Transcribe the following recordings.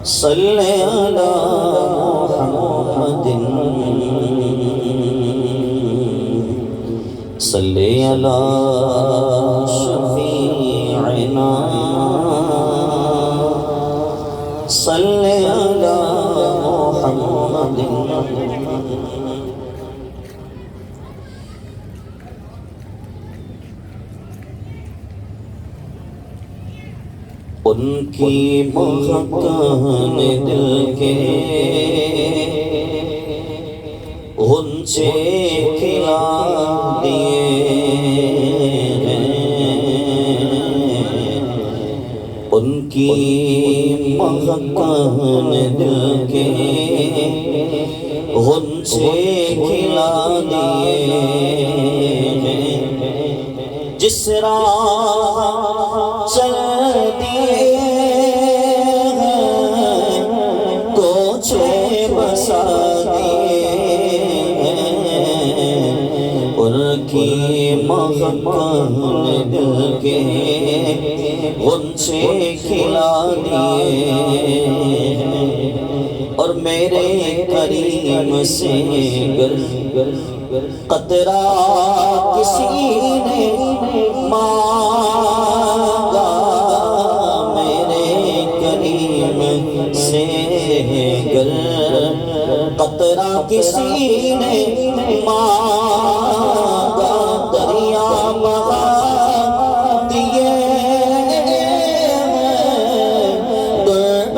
صلی علی محمد صلی علی شفیعنا صلی علی محمد ان کی مہکان دل کے غنچے کھلا دیے ان کی مہکان دل کے غنچے کھلا دیے جس راہ چل دیے ہیں کوچے بسا دیے ان کی مہکان دل کے غنچے کھلا دیے اور میرے کریم سے گر قطرہ کسی نے مانگا میرے کریم سے گر قطرہ کسی نے مانگا دریا بہا دیے درب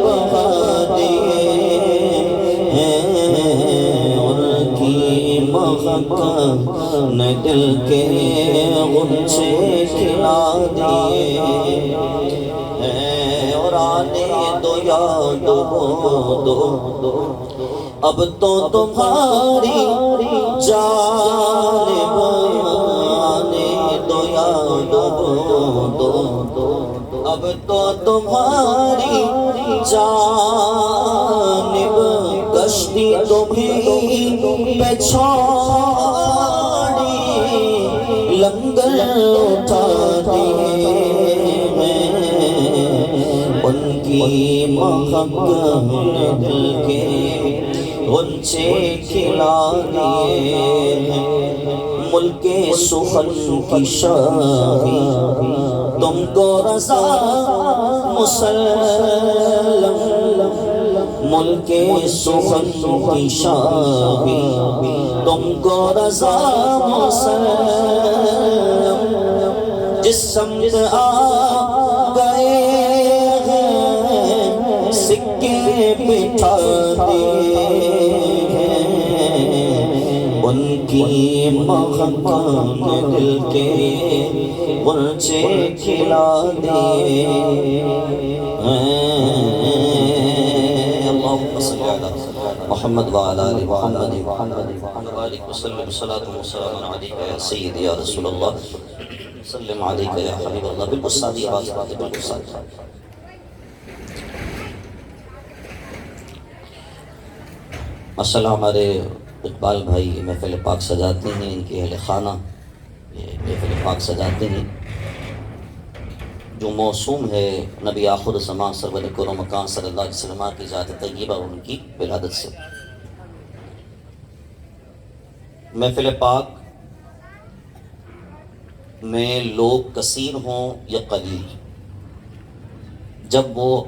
بہا دیے ان کی مہکان دل کے غنچے کھلا دیے اور آنے دو یاد دو اب تو تمہاری جانب آنے دو یاد دو اب تو تمہاری جانب کشتی تمہیں پہ چھوڑی لنگر اٹھا دیے ان کی مہکان دل کے غنچے کھلا دیے ملک سخن کی شاہی تم کو رضا مسلم ملک سخن کی شاہی تم کو رضا مسلم جس سمت آ گئے ہیں سکے بٹھا دیے ان کی مہکان دل کے غنچے کھلا دیے اللہم صلی علی محمد وعلی آل محمد وعلی وسلم صلاة و سلام علیکہ یا سیدی یا رسول اللہ سلم علیکہ یا حبیب اللہ بالکل سادی آواز بات بالکل سادی مسئلہ ہمارے اقبال بھائی محفل پاک سجاتے ہیں ان کی اہل خانہ محفل پاک سجاتے ہیں جو موسوم ہے نبی آخر زمان سرور کرم مکان صلی اللہ علیہ وسلم کی ذات طیبہ اور ان کی ولادت سے محفل پاک میں لوگ کثیر ہوں یا قلیل جب وہ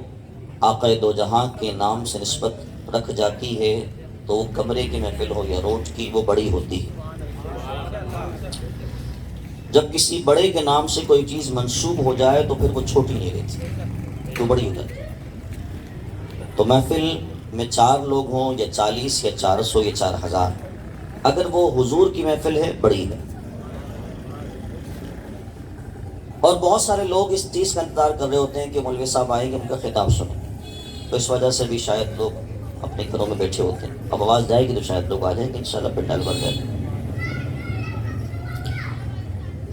آقا دو جہاں کے نام سے نسبت رکھ جاتی ہے تو وہ کمرے کی محفل ہو یا روڈ کی وہ بڑی ہوتی ہے جب کسی بڑے کے نام سے کوئی چیز منسوب ہو جائے تو پھر وہ چھوٹی نہیں رہتی تو بڑی ہو جاتی تو محفل میں 4 لوگ ہوں یا 40 یا 400 یا 4000 اگر وہ حضور کی محفل ہے بڑی ہے اور بہت سارے لوگ اس چیز کا انتظار کر رہے ہوتے ہیں کہ مولوی صاحب آئیں گے ان کا خطاب سنیں تو اس وجہ سے بھی شاید لوگ اپنے گھروں میں بیٹھے ہوتے ہیں اب آواز جائے گی تو شاید لوگ آ جائیں گے انشاءاللہ پنڈال بھر جائے گا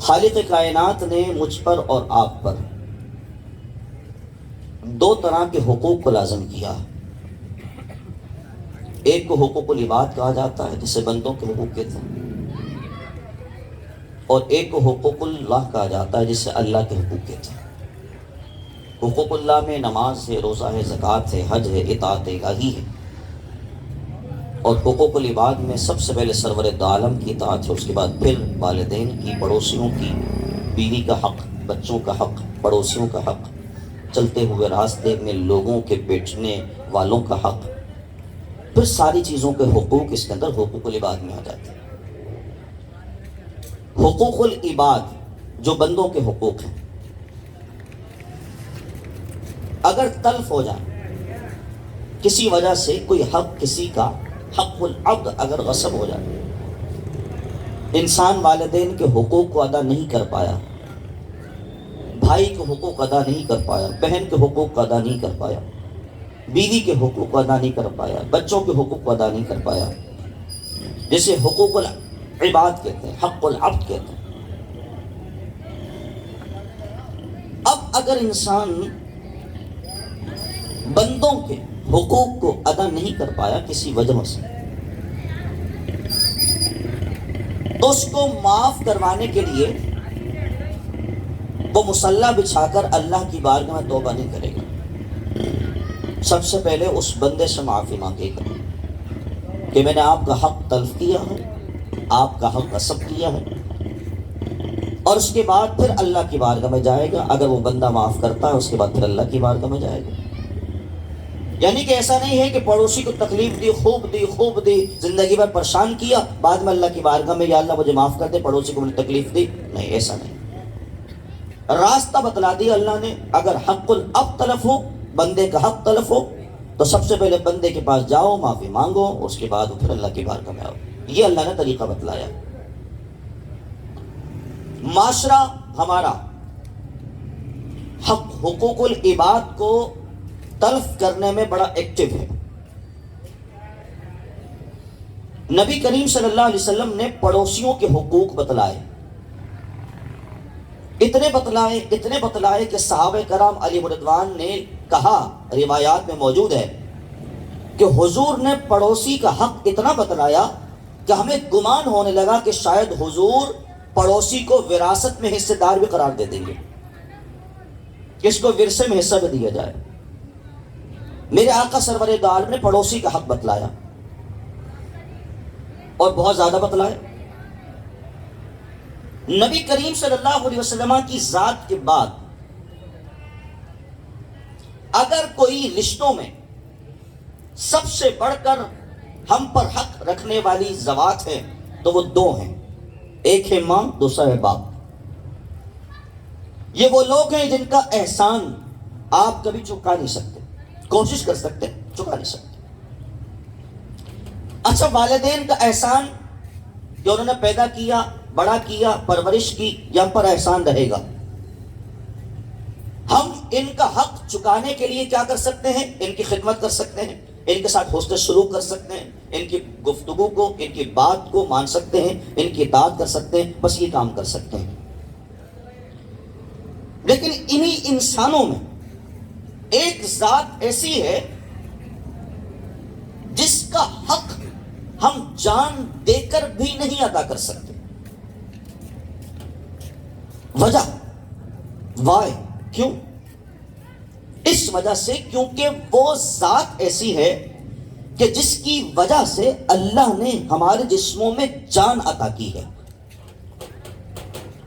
خالق کائنات نے مجھ پر اور آپ پر 2 طرح کے حقوق کو لازم کیا ایک کو حقوق العباد کہا جاتا ہے جسے بندوں کے حقوق کہتے ہیں اور ایک کو حقوق اللہ کہا جاتا ہے جسے اللہ کے حقوق کہتے ہیں حقوق اللہ میں نماز ہے، روزہ ہے، زکوٰۃ ہے، حج ہے، اطاعت الہی ہے، اور حقوق العباد میں سب سے پہلے سرور دو عالم کی اطاعت ہے، اس کے بعد پھر والدین کی، پڑوسیوں کی، بیوی کا حق، بچوں کا حق، پڑوسیوں کا حق، چلتے ہوئے راستے میں لوگوں کے بیٹھنے والوں کا حق، پھر ساری چیزوں کے حقوق اس کے اندر حقوق العباد میں آ جاتے ہیں۔ حقوق العباد جو بندوں کے حقوق ہیں، اگر تلف ہو جائے کسی وجہ سے، کوئی حق کسی کا، حق العبد اگر غصب ہو جائے، انسان والدین کے حقوق کو ادا نہیں کر پایا، بھائی کے حقوق ادا نہیں کر پایا، بہن کے حقوق کو ادا نہیں کر پایا، بیوی کے حقوق کو ادا نہیں کر پایا، بچوں کے حقوق کو ادا نہیں کر پایا، جسے حقوق العباد کہتے ہیں، حق العبد کہتے ہیں۔ اب اگر انسان بندوں کے حقوق کو ادا نہیں کر پایا کسی وجہ سے، تو اس کو معاف کروانے کے لیے وہ مصلی بچھا کر اللہ کی بارگاہ میں توبہ نہیں کرے گا، سب سے پہلے اس بندے سے معافی مانگے گا کہ میں نے آپ کا حق تلف کیا ہے، آپ کا حق غصب کیا ہے، اور اس کے بعد پھر اللہ کی بارگاہ میں جائے گا۔ اگر وہ بندہ معاف کرتا ہے اس کے بعد پھر اللہ کی بارگاہ میں جائے گا۔ یعنی کہ ایسا نہیں ہے کہ پڑوسی کو تکلیف دی، خوب دی، زندگی بھر پریشان کیا، بعد میں اللہ کی بارگاہ میں یا اللہ مجھے معاف کر دے، پڑوسی کو میں نے تکلیف دی، نہیں، ایسا نہیں۔ راستہ بتلا دیا اللہ نے، اگر حق العبد تلف ہو، بندے کا حق تلف ہو، تو سب سے پہلے بندے کے پاس جاؤ، معافی مانگو، اس کے بعد پھر اللہ کی بارگاہ میں آؤ۔ یہ اللہ نے طریقہ بتلایا۔ معاشرہ ہمارا حقوق العباد کو تلف کرنے میں بڑا ایکٹیو ہے۔ نبی کریم صلی اللہ علیہ وسلم نے پڑوسیوں کے حقوق بتلائے، اتنے بتلائے کہ صحابہ کرام علیہ رضوان نے کہا، روایات میں موجود ہے کہ حضور نے پڑوسی کا حق اتنا بتلایا کہ ہمیں گمان ہونے لگا کہ شاید حضور پڑوسی کو وراثت میں حصے دار بھی قرار دے دیں گے، کہ اس کو ورثے میں حصہ بھی دیا جائے۔ میرے آقا سرور دو عالم نے پڑوسی کا حق بتلایا، اور بہت زیادہ بتلایا۔ نبی کریم صلی اللہ علیہ وسلم کی ذات کے بعد اگر کوئی رشتوں میں سب سے بڑھ کر ہم پر حق رکھنے والی ذوات ہیں تو وہ دو ہیں، ایک ہے ماں، دوسرا ہے باپ۔ یہ وہ لوگ ہیں جن کا احسان آپ کبھی چکا نہیں سکتے، کوشش کر سکتے، چکا نہیں سکتے۔ اچھا، والدین کا احسان کہ انہوں نے پیدا کیا، بڑا کیا، پرورش کی، یہ ہم پر احسان رہے گا۔ ہم ان کا حق چکانے کے لیے کیا کر سکتے ہیں؟ ان کی خدمت کر سکتے ہیں، ان کے ساتھ حسن سلوک کر سکتے ہیں، ان کی گفتگو کو، ان کی بات کو مان سکتے ہیں، ان کی اطاعت کر سکتے ہیں، بس یہ کام کر سکتے ہیں۔ لیکن انہی انسانوں میں ایک ذات ایسی ہے جس کا حق ہم جان دے کر بھی نہیں ادا کر سکتے۔ وجہ وائے، کیوں؟ اس وجہ سے کیونکہ وہ ذات ایسی ہے کہ جس کی وجہ سے اللہ نے ہمارے جسموں میں جان عطا کی ہے،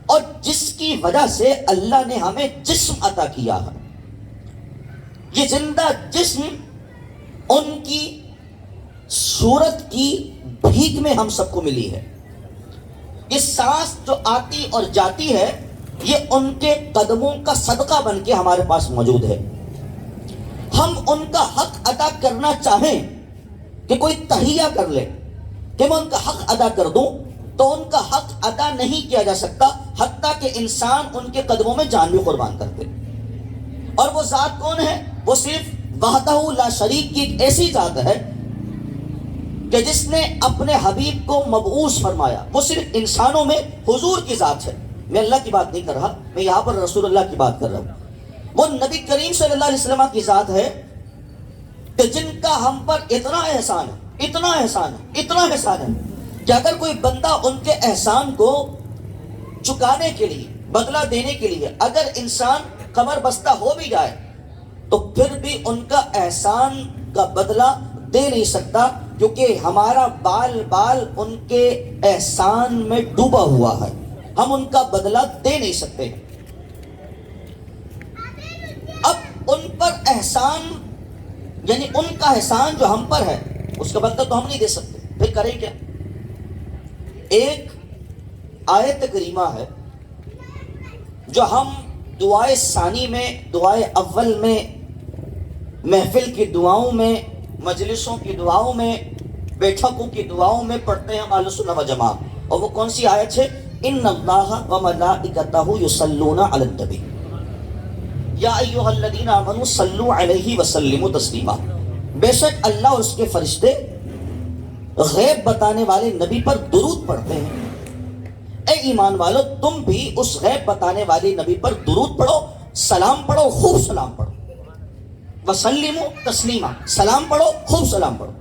اور جس کی وجہ سے اللہ نے ہمیں جسم عطا کیا ہے۔ یہ زندہ جسم ان کی صورت کی بھیک میں ہم سب کو ملی ہے۔ یہ سانس جو آتی اور جاتی ہے، یہ ان کے قدموں کا صدقہ بن کے ہمارے پاس موجود ہے۔ ہم ان کا حق ادا کرنا چاہیں کہ کوئی تہیہ کر لے کہ میں ان کا حق ادا کر دوں، تو ان کا حق ادا نہیں کیا جا سکتا، حتیٰ کہ انسان ان کے قدموں میں جان بھی قربان کر دے۔ اور وہ ذات کون ہے؟ وہ صرف وحدہ لا شریک کی ایک ایسی ذات ہے کہ جس نے اپنے حبیب کو مبعوث فرمایا۔ وہ صرف انسانوں میں حضور کی ذات ہے۔ میں اللہ کی بات نہیں کر رہا، میں یہاں پر رسول اللہ کی بات کر رہا ہوں۔ وہ نبی کریم صلی اللہ علیہ وسلم کی ذات ہے کہ جن کا ہم پر اتنا احسان ہے، اتنا احسان ہے، اتنا احسان ہے کہ اگر کوئی بندہ ان کے احسان کو چکانے کے لیے، بدلہ دینے کے لیے اگر انسان کمر بستہ ہو بھی جائے تو پھر بھی ان کا احسان کا بدلہ دے نہیں سکتا، کیونکہ ہمارا بال بال ان کے احسان میں ڈوبا ہوا ہے، ہم ان کا بدلہ دے نہیں سکتے۔ اب ان پر احسان، یعنی ان کا احسان جو ہم پر ہے، اس کا بدلہ تو ہم نہیں دے سکتے، پھر کریں کیا؟ ایک آیت کریمہ ہے جو ہم دعائے ثانی میں، دعائے اول میں، محفل کی دعاؤں میں، مجلسوں کی دعاؤں میں، بیٹھکوں کی دعاؤں میں پڑھتے ہیں اہل سنت و جماعت، اور وہ کون سی آیت ہے؟ ان اللہ و ملائکتہ یصلون علی النبی یا ایھا الذین آمنوا صلوا علیہ وسلموا تسلیما۔ بے شک اللہ اور اس کے فرشتے غیب بتانے والے نبی پر درود پڑھتے ہیں۔ اے ایمان والو، تم بھی اس غیب بتانے والے نبی پر درود پڑھو، سلام پڑھو، خوب سلام پڑھو، وسلموا تسلیما، سلام پڑھو، خوب سلام پڑھو۔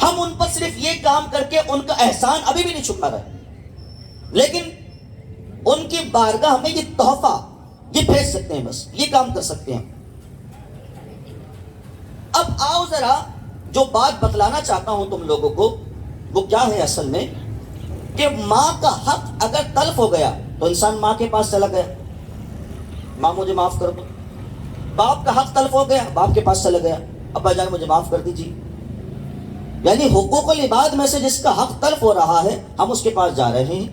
ہم ان پر صرف یہ کام کر کے ان کا احسان ابھی بھی نہیں چکا رہے، لیکن ان کی بارگاہ میں یہ تحفہ یہ بھیج سکتے ہیں، بس یہ کام کر سکتے ہیں۔ اب آؤ ذرا جو بات بتلانا چاہتا ہوں تم لوگوں کو، وہ کیا ہے اصل میں، کہ ماں کا حق اگر تلف ہو گیا تو انسان ماں کے پاس چلا گیا، ماں مجھے معاف کر دو۔ باپ کا حق تلف ہو گیا، باپ کے پاس چلا گیا، ابا جان مجھے معاف کر دیجیے۔ یعنی حقوق العباد میں سے جس کا حق تلف ہو رہا ہے، ہم اس کے پاس جا رہے ہیں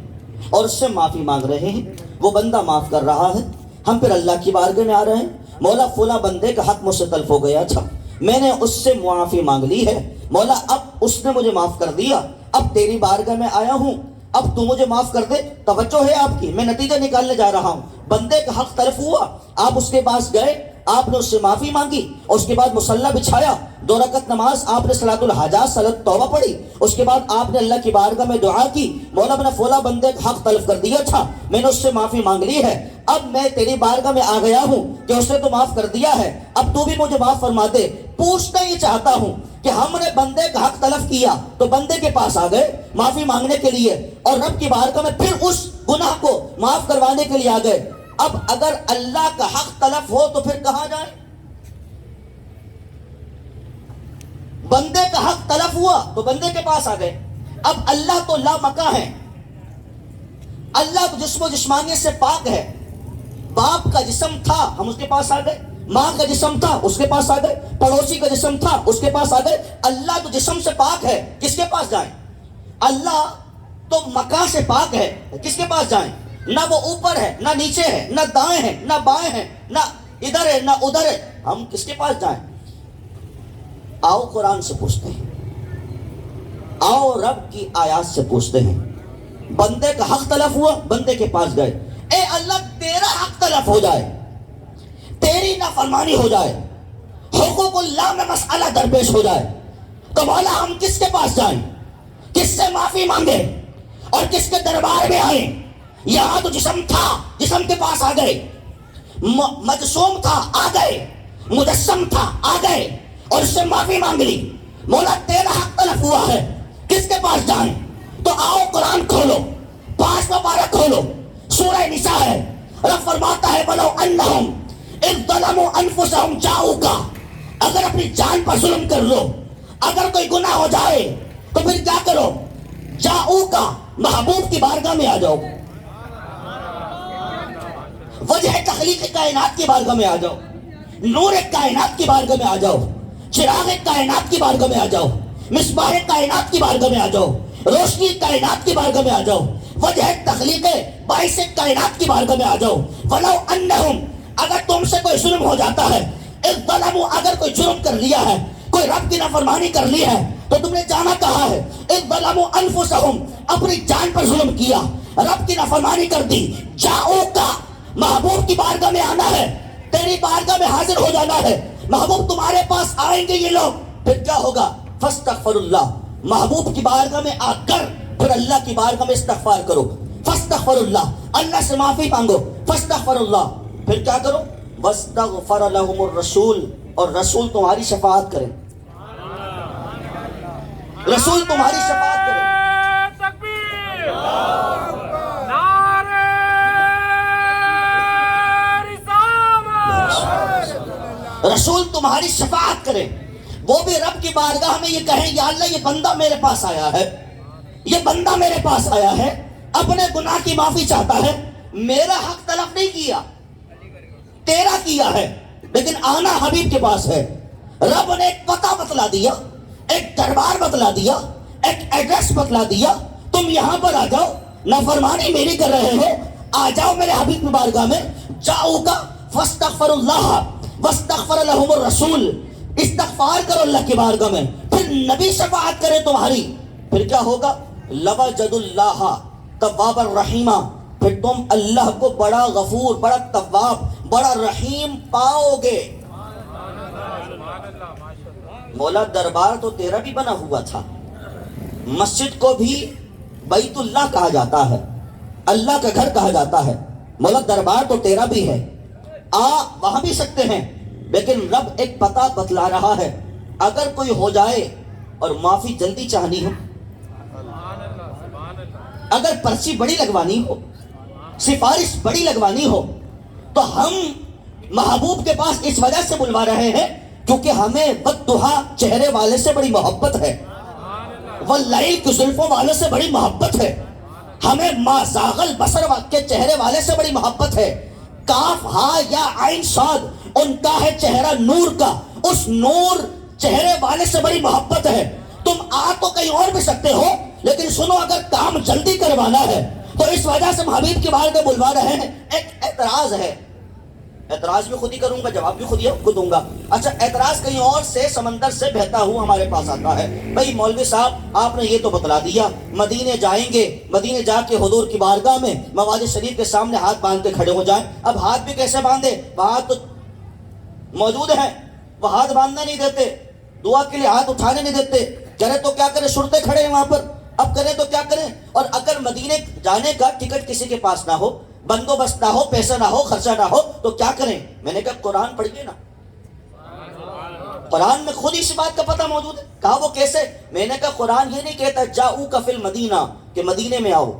اور اس سے معافی مانگ رہے ہیں، وہ بندہ معاف کر رہا ہے، ہم پھر اللہ کی بارگاہ میں آ رہے ہیں، مولا فلاں بندے کا حق مجھ سے تلف ہو گیا، اچھا میں نے اس سے معافی مانگ لی ہے، مولا اب اس نے مجھے معاف کر دیا، اب تیری بارگاہ میں آیا ہوں، اب تو مجھے معاف کر دے۔ توجہ ہے آپ کی، میں نتیجہ نکالنے جا رہا ہوں۔ بندے کا حق تلف ہوا، آپ اس کے پاس گئے، آپ نے اس سے معافی مانگی، اور اس کے بعد مصلی بچھایا، 2 رکعت نماز آپ نے صلاۃ الحاجات، صلاۃ توبہ پڑھی، اس کے بعد آپ نے اللہ کی بارگاہ میں دعا کی، مولا میں نے فلاں بندے کا حق تلف کر دیا تھا، میں نے اس سے معافی مانگ لی ہے، اب میں تیری بارگاہ میں آ گیا ہوں کہ اس نے تو معاف کر دیا ہے، اب تو بھی مجھے معاف فرما دے۔ پوچھنا یہ چاہتا ہوں کہ ہم نے بندے کا حق تلف کیا تو بندے کے پاس آ گئے معافی مانگنے کے لیے، اور رب کی بارگاہ میں پھر اس گناہ کو معاف کروانے کے لیے آ گئے، اب اگر اللہ کا حق تلف ہو تو پھر کہاں جائیں؟ بندے کا حق تلف ہوا تو بندے کے پاس آ گئے، اب اللہ تو لا مکاں ہے، اللہ تو جسم و جسمانیت سے پاک ہے، باپ کا جسم تھا ہم اس کے پاس آ گئے، ماں کا جسم تھا اس کے پاس آ گئے، پڑوسی کا جسم تھا اس کے پاس آ گئے، اللہ تو جسم سے پاک ہے، کس کے پاس جائیں؟ اللہ تو مکان سے پاک ہے، کس کے پاس جائیں؟ نہ وہ اوپر ہے، نہ نیچے ہے، نہ دائیں ہے، نہ بائیں ہے، نہ ادھر ہے، نہ ادھر ہے، ہم کس کے پاس جائیں؟ آؤ قرآن سے پوچھتے ہیں، آؤ رب کی آیات سے پوچھتے ہیں۔ بندے کا حق تلف ہوا، بندے کے پاس گئے، اے اللہ تیرا حق تلف ہو جائے، تیری نافرمانی ہو جائے، حقوق اللہ میں مسئلہ درپیش ہو جائے، تو مولا ہم کس کے پاس جائیں؟ کس سے معافی مانگے اور کس کے دربار میں آئیں؟ یہاں تو جسم تھا، جسم کے پاس آ گئے، مجسوم تھا آ گئے، مجسم تھا آ گئے اور اس سے معافی مانگ لی، مولا تیرا حق تلف ہوا ہے، کس کے پاس جائیں؟ تو آؤ قرآن کھولو، 5واں پارہ کھولو، سورہ نساء ہے، رب فرماتا ہے وَلَوْ أَنَّهُمْ اِذْ ظَلَمُوا أَنفُسَهُمْ جَاءُوكَ، اگر اپنی جان پر ظلم کر لو، اگر کوئی گناہ ہو جائے تو پھر کیا کرو؟ جاؤکا، محبوب کی بارگاہ میں آ جاؤ، وجہ تخلیق کائنات کی بارگاہ میں آ جاؤ، نور کائنات کی بارگاہ میں آ جاؤ، چراغ کائنات کی بارگاہ میں آ جاؤ، مصباح کائنات کی بارگاہ میں آ جاؤ، روشنی کائنات کی بارگاہ میں آ جاؤ، وجہ تخلیق باعث کائنات کی بارگاہ میں آ جاؤ۔ وَلَوْ أَنَّهُمْ، اگر تم سے کوئی ظلم ہو جاتا ہے، اِذْ ظَلَمُوا، اگر کوئی جرم کر لیا ہے، کوئی رب کی نافرمانی کر لی ہے، تو تم نے جانا کہا ہے، اِذْ ظَلَمُوا أَنفُسَهُمْ، اپنی جان پر ظلم کیا، رب کی نافرمانی کر دی، جاؤکا، محبوب کی بارگاہ میں آنا ہے، تیری بارگاہ میں حاضر ہو جانا ہے، محبوب تمہارے پاس آئیں گے یہ لوگ، پھر کیا ہوگا؟ فاستغفر اللہ، محبوب کی بارگاہ میں آ کر پھر اللہ کی بارگاہ میں استغفار کرو، فاستغفر اللہ، اللہ سے معافی مانگو، فاستغفر اللہ، پھر کیا کرو؟ واستغفر لهم الرسول، اور رسول تمہاری شفاعت کرے، رسول تمہاری شفاعت کرے۔ تکبیر، نعرہ رسالت، رسول تمہاری شفاعت کرے، وہ بھی رب کی بارگاہ میں یہ کہیں یا اللہ یہ بندہ میرے پاس آیا ہے، یہ بندہ میرے پاس آیا ہے، اپنے گناہ کی معافی چاہتا ہے، میرا حق طلب نہیں کیا، تیرا کیا ہے، لیکن آنا حبیب کے پاس ہے۔ رب نے ایک پتہ بتلا دیا، ایک دربار بتلا دیا، ایک ایڈریس بتلا دیا، تم یہاں پر آ جاؤ، نافرمانی میری کر رہے ہو، آ جاؤ میرے حبیب کی بارگاہ میں، جاؤ کا فاستغفر اللہ واستغفر لهم الرسول، استغفار کرو اللہ کی بارگاہ میں، پھر نبی شفاعت کرے تمہاری، پھر کیا ہوگا؟ لوجد اللہ تواب الرحیمہ، پھر تم اللہ کو بڑا غفور، بڑا تواب، بڑا رحیم پاؤ گے۔ مولا دربار تو تیرا بھی بنا ہوا تھا، مسجد کو بھی بیت اللہ کہا جاتا ہے، اللہ کا گھر کہا جاتا ہے، مولا دربار تو تیرا بھی ہے، آ وہاں بھی سکتے ہیں، لیکن رب ایک پتہ بتلا رہا ہے، اگر کوئی ہو جائے اور معافی جلدی چاہنی ہو، اگر پرچی بڑی لگوانی ہو، سفارش بڑی لگوانی ہو، تو ہم محبوب کے پاس اس وجہ سے بلوا رہے ہیں کیونکہ ہمیں بددہا چہرے والے سے بڑی محبت ہے، واللیل کی زلفوں والے سے بڑی محبت ہے، ہمیں ما زاغ البصر کے چہرے والے سے بڑی محبت ہے، کاف ہا یا عین صاد ان کا ہے چہرہ نور کا، اس نور چہرے والے سے بڑی محبت ہے۔ تم آ تو کہیں اور بھی سکتے ہو، لیکن سنو اگر کام جلدی کروانا ہے تو اس وجہ سے ہم حبیب کی بارگاہ میں بلوا رہے ہیں۔ ایک اعتراض ہے، اعتراض بھی خود ہی کروں گا، جواب بھی خود دوں گا۔ اچھا اعتراض کہیں اور سے سمندر سے بہتا ہوا ہمارے پاس آتا ہے، بھئی مولوی صاحب آپ نے یہ تو بتلا دیا مدینے جائیں گے، مدینے جا کے حضور کی بارگاہ میں مواد شریف کے سامنے ہاتھ باندھ کے کھڑے ہو جائیں، اب ہاتھ بھی کیسے باندھے؟ ہاتھ تو موجود ہیں، وہ ہاتھ باندھنا نہیں دیتے، دعا کے لیے ہاتھ اٹھانے نہیں دیتے، کرے تو کیا کرے، شرطے کھڑے ہیں وہاں پر، اب کریں تو کیا کریں؟ اور اگر مدینے جانے کا ٹکٹ کسی کے پاس نہ ہو، بندوبست نہ ہو، پیسہ نہ ہو، خرچہ نہ ہو، تو کیا کریں؟ میں نے کہا قرآن پڑھیے نا، قرآن میں خود اسی بات کا پتہ موجود ہے۔ کہا وہ کیسے؟ میں نے کہا قرآن یہ نہیں کہتا جاؤک فی المدینہ کہ مدینے میں آؤ،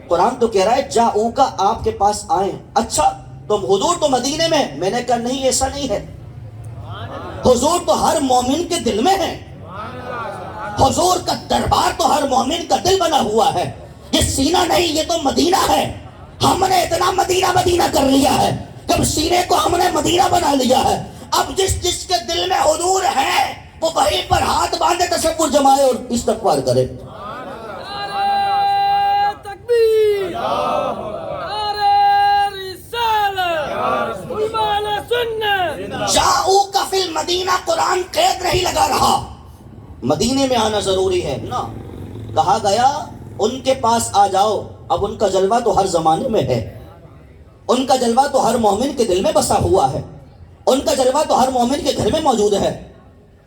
قرآن تو کہہ رہا ہے جاؤک آپ کے پاس آئیں۔ اچھا تم حضور تو مدینے میں، میں نے کہا نہیں ایسا نہیں ہے، حضور تو ہر مومن کے دل میں ہے، حضور کا دربار تو ہر مومن کا دل بنا ہوا ہے، یہ سینہ نہیں یہ تو مدینہ ہے۔ ہم نے اتنا مدینہ مدینہ کر لیا ہے، جب سینے کو ہم نے مدینہ بنا لیا ہے، اب جس جس کے دل میں حضور ہے وہ وہیں پر ہاتھ باندھے تصور جمائے اور استغفار کرے۔ جاؤک فی المدینہ قرآن قید نہیں لگا رہا، مدینے میں آنا ضروری ہے نا، کہا گیا ان کے پاس آ جاؤ۔ اب ان کا جلوہ تو ہر زمانے میں ہے، ان کا جلوہ تو ہر مومن کے دل میں بسا ہوا ہے، ان کا جلوہ تو ہر مومن کے گھر میں موجود ہے۔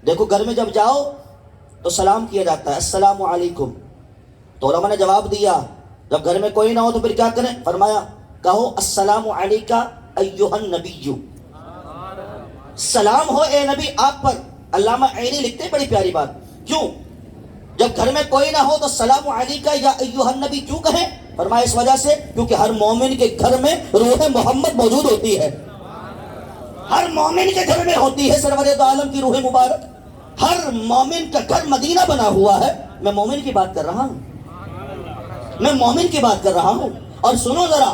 دیکھو گھر میں جب جاؤ تو سلام کیا جاتا ہے، السلام علیکم، تو علماء نے جواب دیا جب گھر میں کوئی نہ ہو تو پھر کیا کریں؟ فرمایا کہو السلام علیکہ ایھا النبی، سلام ہو اے نبی آپ پر۔ علامہ عینی لکھتے ہیں بڑی پیاری بات، کیوں جب گھر میں کوئی نہ ہو تو السلام علیکہ یا ایھا النبی کیوں کہیں؟ فرمایا اس وجہ سے کیونکہ ہر مومن کے گھر میں روح محمد موجود ہوتی ہے، ہر مومن کے گھر میں ہوتی ہے سرور دو عالم کی روح مبارک، ہر مومن کا گھر مدینہ بنا ہوا ہے۔ میں مومن کی بات کر رہا ہوں، میں مومن کی بات کر رہا ہوں۔ اور سنو ذرا،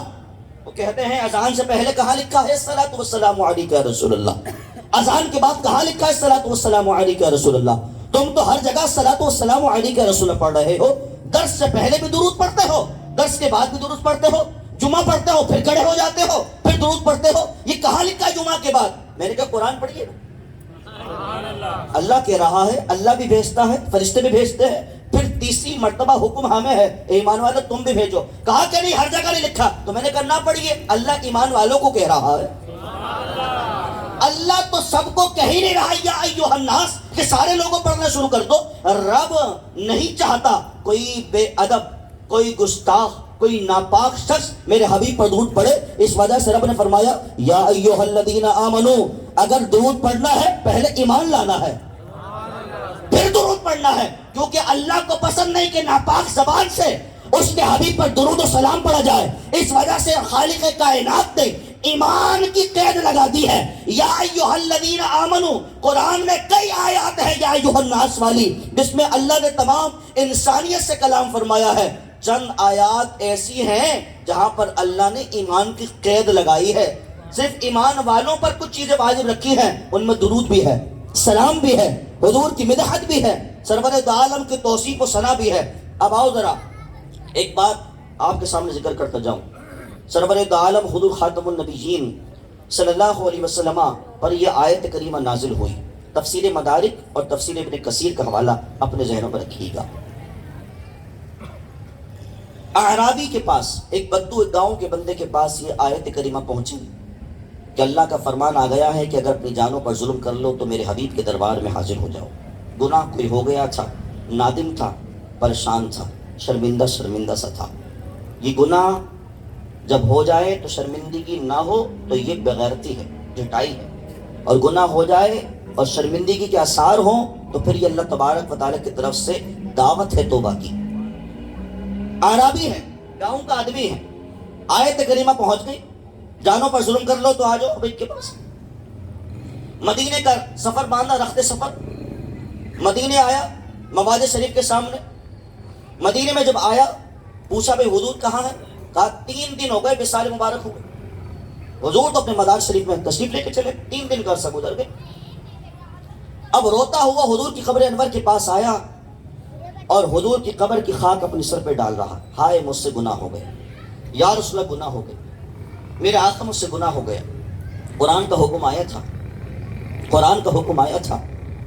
وہ کہتے ہیں اذان سے پہلے کہاں لکھا ہے الصلاۃ والسلام علیکہ یا رسول اللہ، اذان کے بعد کہاں لکھا ہے الصلاۃ والسلام علیکہ یا رسول اللہ؟ تم تو ہر جگہ الصلاۃ والسلام علیکہ یا رسول اللہ پڑھ رہے ہو، درس سے پہلے بھی درود پڑھتے ہو، درس کے بعد بھی درود پڑھتے ہو، جمعہ پڑھتے ہو پھر کھڑے ہو جاتے ہو پھر درود پڑھتے ہو، یہ کہاں لکھا ہے جمعہ کے بعد؟ میں نے کہا قرآن پڑھیے نا، اللہ کہہ رہا ہے، اللہ بھی بھیجتا ہے، فرشتے بھی بھیجتے ہیں، پھر تیسری مرتبہ حکم ہمیں ہے ایمان والوں تم بھی بھیجو۔ کہا کہ نہیں ہر جگہ نہیں لکھا، تو میں نے کہا نہ پڑھیے، اللہ ایمان والوں کو کہہ رہا ہے، اللہ تو سب کو کہہ ہی نہیں رہا یا ایھا الناس کہ سارے لوگوں پڑھنا شروع کر دو۔ رب نہیں چاہتا کوئی بے ادب، کوئی گستاخ، کوئی ناپاک شخص میرے حبیب پر درود پڑھے، اس وجہ سے رب نے فرمایا یا ایھا الذین آمنو، اگر درود پڑھنا ہے پہلے ایمان لانا ہے پھر درود پڑھنا ہے، کیونکہ اللہ کو پسند نہیں کہ ناپاک زبان سے اس کے حبیب پر درود و سلام پڑھا جائے۔ اس وجہ سے خالق کائنات نے ایمان کی قید لگا دی ہے. یا ایھا الذین آمنو قرآن میں کئی آیات ہیں یا ایھا الناس والی جس میں اللہ نے تمام انسانیت سے کلام فرمایا ہے. چند آیات ایسی ہیں جہاں پر اللہ نے ایمان کی قید لگائی ہے. صرف ایمان والوں پر کچھ چیزیں واجب رکھی ہیں، ان میں درود بھی ہے، سلام بھی ہے، حضور کی مدحت بھی ہے، سرور دو عالم کی توصیف و ثنا بھی ہے. اب آؤ ذرا ایک بات آپ کے سامنے ذکر کرتا جاؤں. سرور دو عالم حضور خاتم النبیین صلی اللہ علیہ وسلم پر یہ آیت کریمہ نازل ہوئی. تفسیر مدارک اور تفسیر ابن کثیر کا حوالہ اپنے ذہنوں پر رکھیے گا. اعرابی کے پاس، ایک بدو، ایک گاؤں کے بندے کے پاس یہ آیت کریمہ پہنچی کہ اللہ کا فرمان آ گیا ہے کہ اگر اپنی جانوں پر ظلم کر لو تو میرے حبیب کے دربار میں حاضر ہو جاؤ. گناہ کوئی ہو گیا تھا، نادم تھا، پریشان تھا، شرمندہ سا تھا. یہ گناہ جب ہو جائے تو شرمندگی نہ ہو تو یہ بغیرتی ہے، جھٹائی ہے. اور گناہ ہو جائے اور شرمندگی کے آثار ہوں تو پھر یہ اللہ تبارک و تعالیٰ کی طرف سے دعوت ہے توبہ کی. اعرابی ہے، گاؤں کا آدمی ہے. آیت کریمہ پہنچ گئی، جانوں پر ظلم کر لو تو آ جاؤ حبیب کے پاس. مدینے کا سفر باندھا، رخت سفر مدینے آیا، مواد شریف کے سامنے. مدینے میں جب آیا پوچھا بھئی حضور کہاں ہے؟ کہا 3 دن ہو گئے وصال مبارک ہوئے. حضور تو اپنے مدار شریف میں تشریف لے کے چلے، 3 دن کا عرصہ گزر گئے. اب روتا ہوا حضور کی قبر انور کے پاس آیا اور حضور کی قبر کی خاک اپنے سر پہ ڈال رہا. ہائے مجھ سے گناہ ہو گئے یا رسول اللہ، گناہ ہو گئے، میرے آقا مجھ سے گناہ ہو گیا. قرآن کا حکم آیا تھا، قرآن کا حکم آیا تھا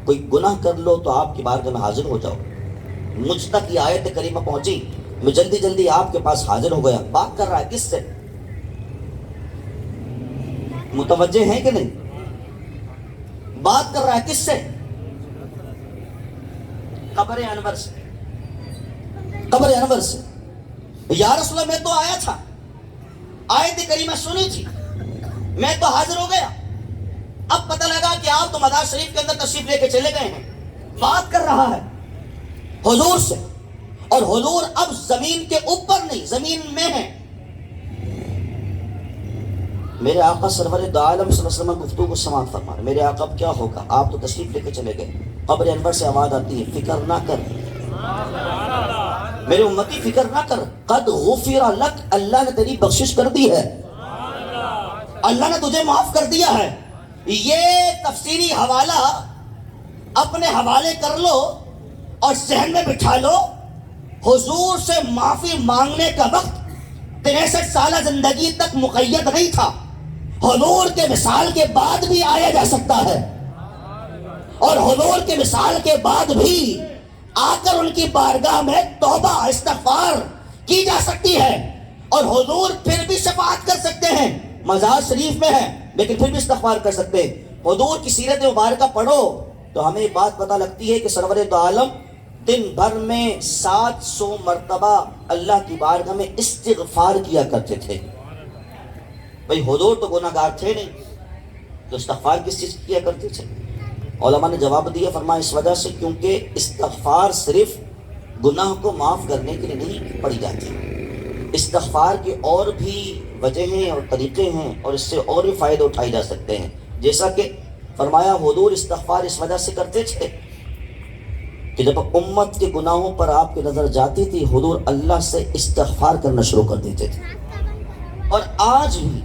کوئی گناہ کر لو تو آپ کی بارگاہ میں حاضر ہو جاؤ. مجھ تک یہ آیت کریمہ پہنچی، میں جلدی جلدی آپ کے پاس حاضر ہو گیا. بات کر رہا ہے کس سے؟ متوجہ ہیں کہ نہیں؟ بات کر رہا ہے کس سے؟ قبر انور سے. قبر انور سے. یا رسول اللہ میں تو آیا تھا، آیت کریمہ سنی تھی، میں تو حاضر ہو گیا. اب پتہ لگا کہ آپ تو مدار شریف کے اندر تشریف لے کے چلے گئے ہیں. بات کر رہا ہے حضور سے، اور حضور اب زمین کے اوپر نہیں، زمین میں ہے. میرے آقا سرور دو عالم صلی اللہ علیہ وسلم گفتگو کو سماعت فرما رہے. میرے آقا اب کیا ہوگا؟ آپ تو تشریف لے کے چلے گئے. قبر انور سے آواز آتی ہے فکر نہ کر میرے امتی، فکر نہ کر، قد غفر لک، اللہ نے تیری بخشش کر دی ہے، اللہ نے تجھے معاف کر دیا ہے. یہ تفسیری حوالہ اپنے حوالے کر لو اور ذہن میں بٹھا لو. حضور سے معافی مانگنے کا وقت 63 سالہ زندگی تک مقید نہیں تھا. حضور کے وصال کے بعد بھی آیا جا سکتا ہے، اور حضور کے وصال کے بعد بھی آ کر ان کی بارگاہ میں توبہ استغفار کی جا سکتی ہے، اور حضور پھر بھی شفاعت کر سکتے ہیں. مزار شریف میں ہے لیکن پھر بھی استغفار کر سکتے ہیں. حضور کی سیرت مبارکہ پڑھو تو ہمیں بات پتہ لگتی ہے کہ سرور دو عالم دن بھر میں 700 مرتبہ اللہ کی بارگاہ میں استغفار کیا کرتے تھے. بھئی حضور تو گناہگار تھے نہیں تو استغفار کس چیز کیا کرتے تھے؟ علماء نے جواب دیا، فرمایا اس وجہ سے کیونکہ استغفار صرف گناہ کو معاف کرنے کے لیے نہیں پڑھی جاتی. استغفار کے اور بھی وجہیں اور طریقے ہیں اور اس سے اور بھی فائدے اٹھائے جا سکتے ہیں. جیسا کہ فرمایا حضور استغفار اس وجہ سے کرتے تھے کہ جب امت کے گناہوں پر آپ کی نظر جاتی تھی حضور اللہ سے استغفار کرنا شروع کر دیتے تھے. اور آج بھی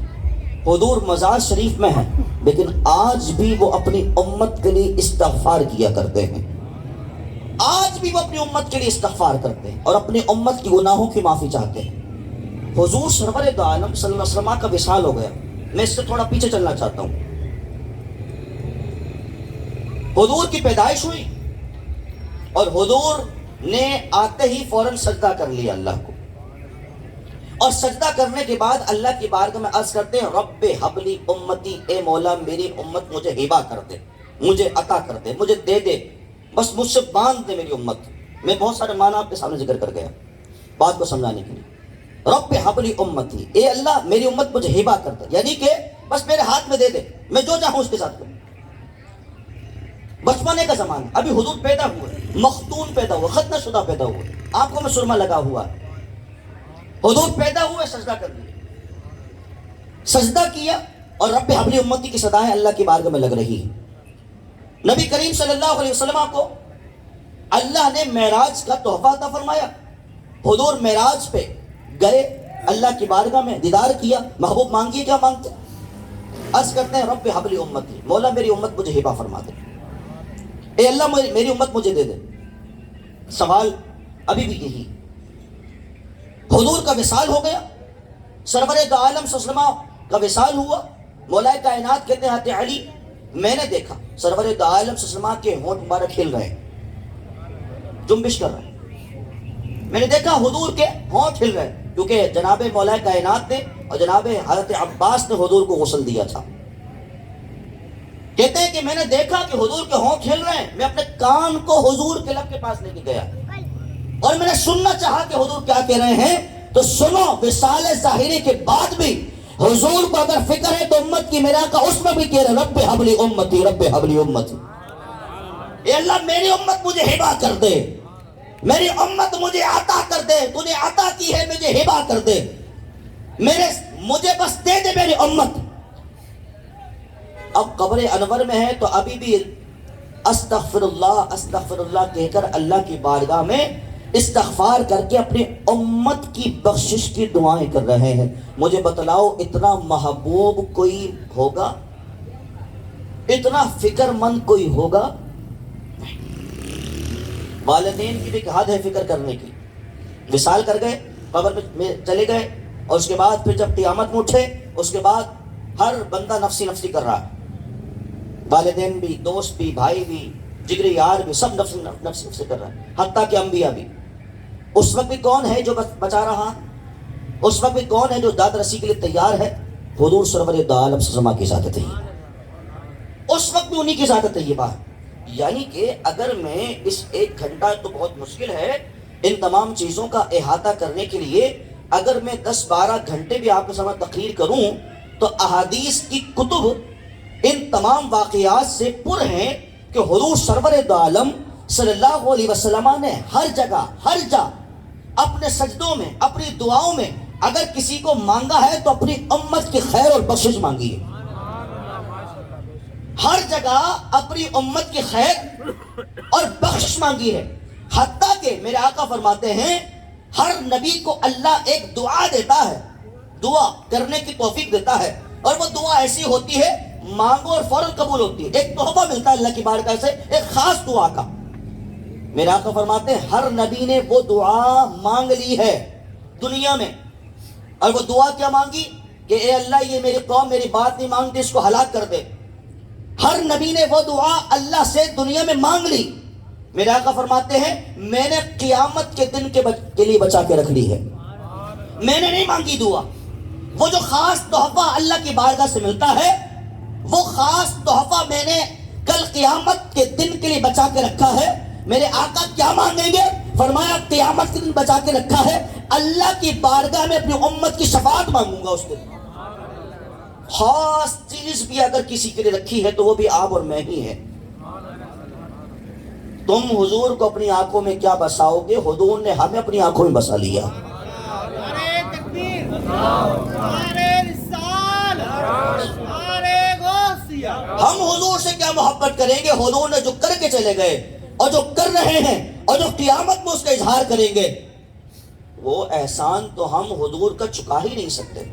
حضور مزار شریف میں ہیں لیکن آج بھی وہ اپنی امت کے لیے استغفار کیا کرتے ہیں. آج بھی وہ اپنی امت کے لیے استغفار کرتے ہیں اور اپنی امت کی گناہوں کی معافی چاہتے ہیں. حضور سرور دو عالم صلی اللہ علیہ وسلم کا وصال ہو گیا. میں اس سے تھوڑا پیچھے چلنا چاہتا ہوں. حضور کی پیدائش ہوئی اور حضور نے آتے ہی فوراً سجدہ کر لیا اللہ کو، اور سجدہ کرنے کے بعد اللہ کی بارگاہ میں عرض کرتے ہیں رب حبلی امتی، اے مولا میری امت مجھے ہبہ کر دے، مجھے عطا کر دے، مجھے دے دے، بس مجھ سے باندھ دے میری امت. میں بہت سارے معنی آپ کے سامنے ذکر کر گیا بات کو سمجھانے کے لیے. رب حبلی امتی، اے اللہ میری امت مجھے ہبہ کر دے، یعنی کہ بس میرے ہاتھ میں دے دے، میں جو چاہوں اس کے ساتھ کروں. بچپنے کا زمانہ، ابھی حضور پیدا ہوئے، مختون پیدا ہوا، ختنہ شدہ پیدا ہوئے، آنکھوں میں سرما لگا ہوا. حضور پیدا ہوئے سجدہ کر لیے. سجدہ کیا اور رب حبلی امتی کی صدایں اللہ کی بارگاہ میں لگ رہی ہیں. نبی کریم صلی اللہ علیہ وسلم کو اللہ نے معراج کا تحفہ عطا فرمایا. حضور معراج پہ گئے, اللہ کی بارگاہ میں دیدار کیا. محبوب مانگیے کیا مانگتے؟ عرض کرتے ہیں رب حبلی امتی, مولا میری امت مجھے ہبہ فرما دے, اے اللہ میری امت مجھے دے دے. سوال ابھی بھی یہی, حضور کا وصال ہو گیا, سرور دو عالم صلی اللہ علیہ وسلم کا وصال ہوا. مولا کائنات کہتے ہیں حضرت علی, میں نے دیکھا سرور دو عالم صلی اللہ علیہ وسلم کے ہونٹ مبارک کھل رہے, جنبش کر رہے. میں نے دیکھا حضور کے ہونٹ ہل رہے, کیونکہ جناب مولا کائنات نے اور جناب حضرت عباس نے حضور کو غسل دیا تھا. کہتے ہیں کہ میں نے دیکھا کہ حضور کے ہونٹ ہل رہے ہیں. میں اپنے کان کو حضور کے لب کے پاس لے کے گیا اور میں نے سننا چاہا کہ حضور کیا کہہ رہے ہیں. تو سنو, وصال ظاہری کے بعد بھی حضور کو اگر فکر ہے تو امت کی میرا کا اس میں بھی کہہ رہے رب حبلی امتی, رب حبلی امتی. اے اللہ میری امت مجھے ہبہ کر دے, میری امت مجھے عطا کر دے, تو نے عطا کی ہے مجھے ہبہ کر دے, مجھے بس دے دے میری امت. اب قبر انور میں ہے تو ابھی بھی استغفر اللہ کہہ کر اللہ کی بارگاہ میں استغفار کر کے اپنی امت کی بخشش کی دعائیں کر رہے ہیں. مجھے بتلاؤ اتنا محبوب کوئی ہوگا, اتنا فکر مند کوئی ہوگا؟ والدین کی بھی ایک حد ہے فکر کرنے کی. وصال کر گئے, قبر میں چلے گئے, اور اس کے بعد پھر جب قیامت میں اٹھے اس کے بعد ہر بندہ نفسی نفسی کر رہا ہے. والدین بھی, دوست بھی, بھائی بھی, جگری یار بھی, سب نفسی نفسی کر رہا ہے. حتیٰ کہ انبیاء بھی. اس وقت بھی کون ہے جو بچا رہا؟ اس وقت بھی کون ہے جو داد رسی کے لیے تیار ہے؟ حضور سرور دو عالم صلی اللہ علیہ وسلم کی ذات طیبہ. اس وقت بھی انہی کی ذات طیبہ ہے. یعنی کہ اگر میں اس 1 گھنٹہ تو بہت مشکل ہے ان تمام چیزوں کا احاطہ کرنے کے لیے, اگر میں 10-12 گھنٹے بھی آپ کے سامنے تقریر کروں تو احادیث کی کتب ان تمام واقعات سے پر ہیں کہ حضور سرور دو عالم صلی اللہ علیہ وسلم نے ہر جگہ اپنے سجدوں میں, اپنی دعاؤں میں اگر کسی کو مانگا ہے تو اپنی امت کی خیر اور بخشش مانگی ہے. ہر جگہ اپنی امت کی خیر اور بخشش مانگی ہے. حتیٰ کہ میرے آقا فرماتے ہیں ہر نبی کو اللہ ایک دعا دیتا ہے, دعا کرنے کی توفیق دیتا ہے, اور وہ دعا ایسی ہوتی ہے مانگو اور فوراً قبول ہوتی ہے. ایک تحفہ ملتا ہے اللہ کی بارگاہ سے, ایک خاص دعا کا. میرے آقا فرماتے ہیں ہر نبی نے وہ دعا مانگ لی ہے دنیا میں, اور وہ دعا کیا مانگی کہ اے اللہ یہ میری قوم میری بات نہیں مانگتی, اس کو ہلاک کر دے. ہر نبی نے وہ دعا اللہ سے دنیا میں مانگ لی. میرے آقا فرماتے ہیں میں نے قیامت کے دن کے لیے بچا کے رکھ لی ہے. میں نے نہیں مانگی دعا. وہ جو خاص تحفہ اللہ کی بارگاہ سے ملتا ہے, وہ خاص تحفہ میں نے کل قیامت کے دن کے لیے بچا کے رکھا ہے. میرے آقا کیا مانگیں گے؟ فرمایا قیامت کے دن بچا کے رکھا ہے, اللہ کی بارگاہ میں اپنی امت کی شفاعت مانگوں گا اس دن. خاص چیز بھی اگر کسی کے لیے رکھی ہے تو وہ بھی آپ اور میں ہی ہیں. تم حضور کو اپنی آنکھوں میں کیا بساؤ گے؟ حضور نے ہمیں اپنی آنکھوں میں بسا لیا. ہم حضور سے کیا محبت کریں گے؟ حضور نے جو کر کے چلے گئے اور جو کر رہے ہیں اور جو قیامت میں اس کا اظہار کریں گے, وہ احسان تو ہم حضور کا چکا ہی نہیں سکتے.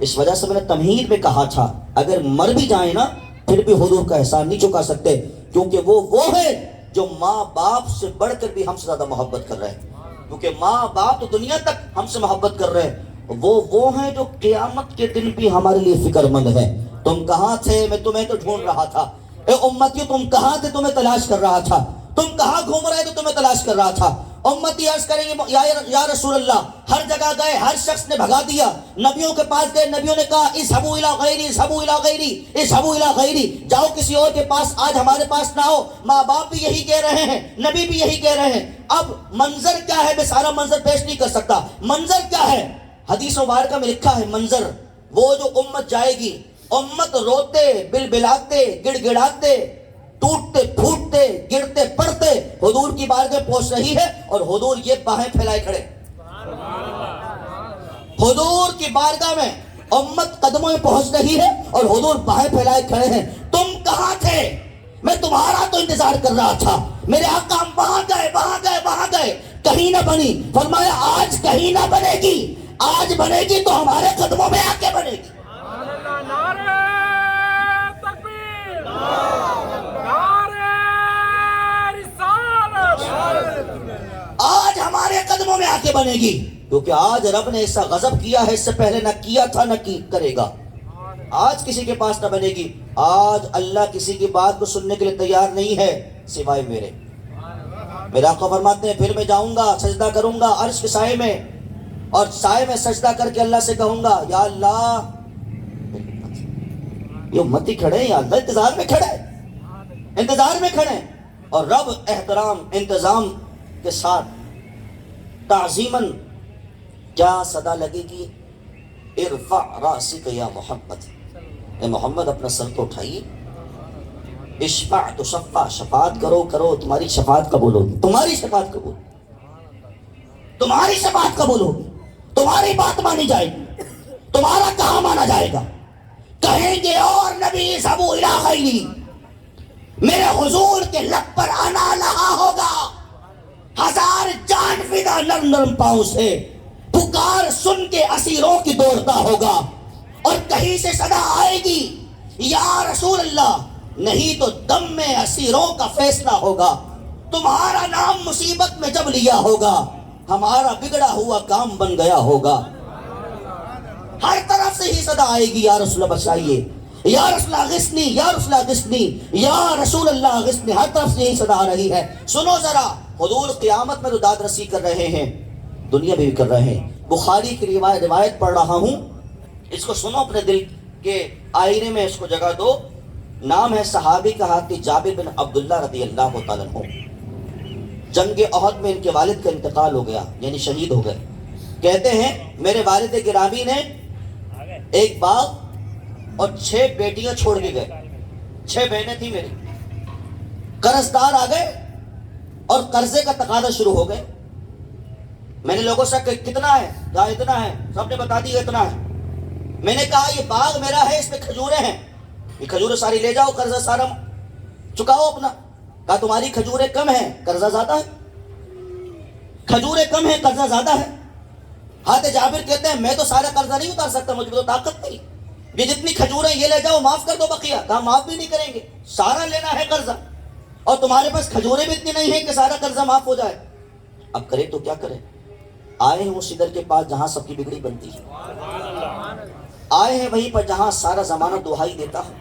اس وجہ سے میں نے تمہید میں کہا تھا اگر مر بھی جائیں نا پھر بھی حضور کا احسان نہیں چکا سکتے, کیونکہ وہ ہے جو ماں باپ سے بڑھ کر بھی ہم سے زیادہ محبت کر رہے ہیں. کیونکہ ماں باپ تو دنیا تک ہم سے محبت کر رہے ہیں, وہ ہیں جو قیامت کے دن بھی ہمارے لیے فکر مند ہے. تم کہاں تھے؟ میں تمہیں تو ڈھونڈ رہا تھا. اے امتی تم کہاں تھے؟ تمہیں تلاش کر رہا تھا. تم کہاں گھوم رہے تھے؟ تمہیں تلاش کر رہا تھا. امتی عرض کریں گے یا رسول اللہ, ہر جگہ گئے, ہر شخص نے بھگا دیا. نبیوں کے پاس گئے, نبیوں نے کہا اذهبوا الى غیری, اذهبوا الى غیری, اذهبوا الى غیری, جاؤ کسی اور کے پاس, آج ہمارے پاس نہ ہو. ماں باپ بھی یہی کہہ رہے ہیں, نبی بھی یہی کہہ رہے ہیں. اب منظر کیا ہے؟ میں سارا منظر پیش نہیں کر سکتا. منظر کیا ہے؟ حدیث مبارکہ میں لکھا ہے منظر وہ جو امت جائے گی, امت روتے بلبلاتے گڑ گڑاتے ٹوٹتے پھوٹتے گرتے پڑتے حضور کی بارگاہ پہنچ رہی ہے, اور حضور یہ باہیں پھیلائے کھڑے. حضور کی بارگاہ میں امت قدموں میں پہنچ رہی ہے اور حضور باہیں پھیلائے کھڑے ہیں. تم کہاں تھے؟ میں تمہارا تو انتظار کر رہا تھا. میرے آقا وہاں گئے کہیں نہ بنی. فرمایا آج کہیں نہ بنے گی، آج بنے گی تو ہمارے قدموں میں آ کے بنے گی. نعرہ تکبیر، نعرہ رسالت. آج ہمارے قدموں میں آ کے بنے گی، کیونکہ آج رب نے ایسا غضب کیا ہے اس سے پہلے نہ کیا تھا نہ کرے گا. آج کسی کے پاس نہ بنے گی. آج اللہ کسی کی بات کو سننے کے لیے تیار نہیں ہے سوائے میرے. میرے آقا فرماتے ہیں پھر میں جاؤں گا سجدہ کروں گا عرش کے سائے میں، اور سائے میں سجدہ کر کے اللہ سے کہوں گا یا اللہ، یہ امتی کھڑے ہیں یا اللہ انتظار میں کھڑے ہیں. اور رب احترام انتظام کے ساتھ تعظیماً کیا صدا لگے گی؟ ارفع راسک یا محمد، اے محمد اپنا سر کو اٹھائیے. اشفع تشفع، شفاعت کرو، تمہاری شفاعت قبول ہوگی، تمہاری شفاعت قبول ہوگی، تمہاری بات مانی جائے گی، تمہارا کہاں مانا جائے گا. کہیں گے اور نبی سبو الہی، میرے حضور کے لب پر آنا لہا ہوگا، 1000 جان فدا نرم نرم پاؤں سے پکار سن کے اسیروں کی دوڑتا ہوگا. اور کہیں سے صدا آئے گی یا رسول اللہ، نہیں تو دم میں اسیروں کا فیصلہ ہوگا. تمہارا نام مصیبت میں جب لیا ہوگا، ہمارا بگڑا ہوا کام بن گیا ہوگا. ہر طرف سے ہی صدا آئے گی یا رسول اللہ بچائیے، یا رسول اللہ غثنی، یا رسول اللہ غثنی، یا رسول اللہ غثنی. ہر طرف سے یہی صدا آ رہی ہے. سنو ذرا، حضور قیامت میں تو داد رسی کر رہے ہیں، دنیا میں بھی کر رہے ہیں. بخاری کی روایت پڑھ رہا ہوں، اس کو سنو، اپنے دل کے آئینے میں اس کو جگہ دو. نام ہے صحابی کا ہاتھی جابر بن عبداللہ رضی اللہ تعالیٰ عنہ. جنگ احد میں ان کے والد کا انتقال ہو گیا، یعنی شہید ہو گئے. کہتے ہیں میرے والد گرامی نے ایک باغ اور 6 بیٹیاں چھوڑ کے گئے. 6 بہنیں تھیں میری. قرضدار آ گئے اور قرضے کا تقاضا شروع ہو گئے. میں نے لوگوں سے کہا کتنا ہے؟ کہا اتنا ہے. سب نے بتا دیا اتنا ہے. میں نے کہا یہ باغ میرا ہے، اس میں کھجوریں ہیں، یہ کھجوریں ساری لے جاؤ، قرضہ سارا چکاؤ اپنا. کہا تمہاری کھجوریں کم ہیں، قرضہ زیادہ ہے. کھجوریں کم ہیں، قرضہ زیادہ ہے. حضرت جابر کہتے ہیں میں تو سارا قرضہ نہیں اتار سکتا، مجھ میں تو طاقت نہیں. یہ جتنی کھجوریں یہ لے جاؤ، معاف کر دو بقیہ. کہا معاف بھی نہیں کریں گے، سارا لینا ہے قرضہ، اور تمہارے پاس کھجوریں بھی اتنی نہیں ہیں کہ سارا قرضہ معاف ہو جائے. اب کرے تو کیا کرے؟ آئے ہیں اس ادھر کے پاس جہاں سب کی بگڑی بنتی ہے، آئے ہیں وہیں پر جہاں سارا زمانہ دہائی دیتا ہے.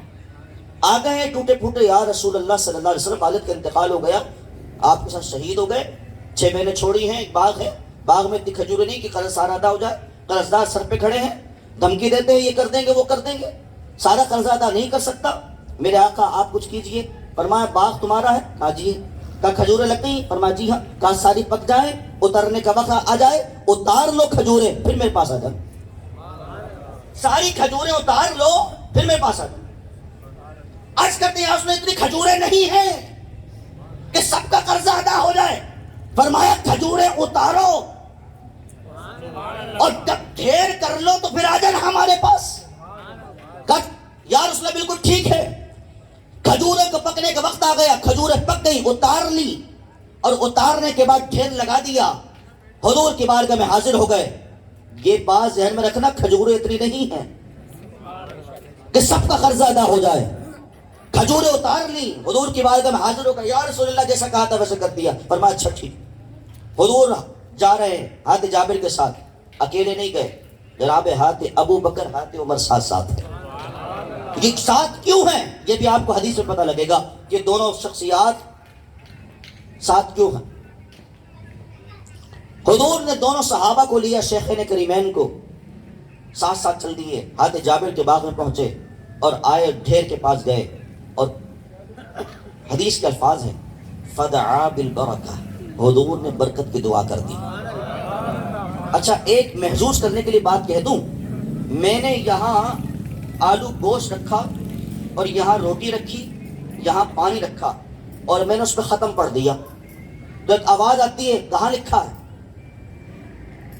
آ گئے ہیں ٹوٹے پھوٹے، یا رسول اللہ صلی اللہ علیہ وسلم، والد کا انتقال ہو گیا، آپ کے ساتھ شہید ہو گئے. 6 مہینے چھوڑی ہیں، ایک باغ ہے، باغ میں اتنی کھجوریں نہیں کہ قرض سارا ادا ہو جائے. قرضدار سر پہ کھڑے ہیں، دھمکی دیتے ہیں یہ کر دیں گے وہ کر دیں گے، سارا قرضہ ادا نہیں کر سکتا. میرے آقا آپ کچھ کیجئے. فرمایا باغ تمہارا ہے؟ کہا جی. کہا کھجوریں لگ گئی؟ فرمایا جی ہاں. کہا ساری پک جائیں، اترنے کا وقت آ جائے، اتار لو کھجوریں، پھر میرے پاس آ جائیں. ساری کھجوریں اتار لو پھر میرے پاس آ جائیں. عرض کرتے ہیں اس میں اتنی کھجوریں نہیں ہیں کہ سب کا قرضہ ادا ہو جائے. فرمایا کھجوریں اتارو اور جب ڈھیر کر لو تو پھر آ جانا ہمارے پاس. کہا یا رسول اللہ بالکل ٹھیک ہے. کھجوریں کو پکنے کا وقت آ گیا، کھجوریں پک گئی، اتار لی، اور اتارنے کے بعد ڈھیر لگا دیا. حضور کی بارگاہ میں حاضر ہو گئے. یہ بات ذہن میں رکھنا، کھجوریں اتنی نہیں ہیں کہ سب کا قرضہ ادا ہو جائے. کھجوریں اتار لی، حضور کی بارگاہ میں حاضر ہو گئے. یا رسول اللہ جیسا کہا تھا ویسا کر دیا. فرمایا اچھا ٹھیک. حضور جا رہے ہیں حضرت جابر کے ساتھ، اکیلے نہیں گئے، جناب حضرت ابو بکر حضرت عمر ساتھ ہیں. یہ ساتھ کیوں ہیں یہ بھی آپ کو حدیث میں پتہ لگے گا کہ دونوں شخصیات ساتھ کیوں ہیں. حضور نے دونوں صحابہ کو لیا، شیخین کریمین کو ساتھ ساتھ چل دیے. حضرت جابر کے باغ میں پہنچے اور آئے، ڈھیر کے پاس گئے، اور حدیث کے الفاظ ہیں فدعا بالبرکہ، حضور نے برکت کی دعا کر دی. اچھا ایک محسوس کرنے کے لیے بات کہہ دوں، میں نے یہاں آلو گوشت رکھا اور یہاں روٹی رکھی، یہاں پانی رکھا، اور میں نے اس پہ ختم پڑھ دیا تو ایک آواز آتی ہے کہاں لکھا ہے؟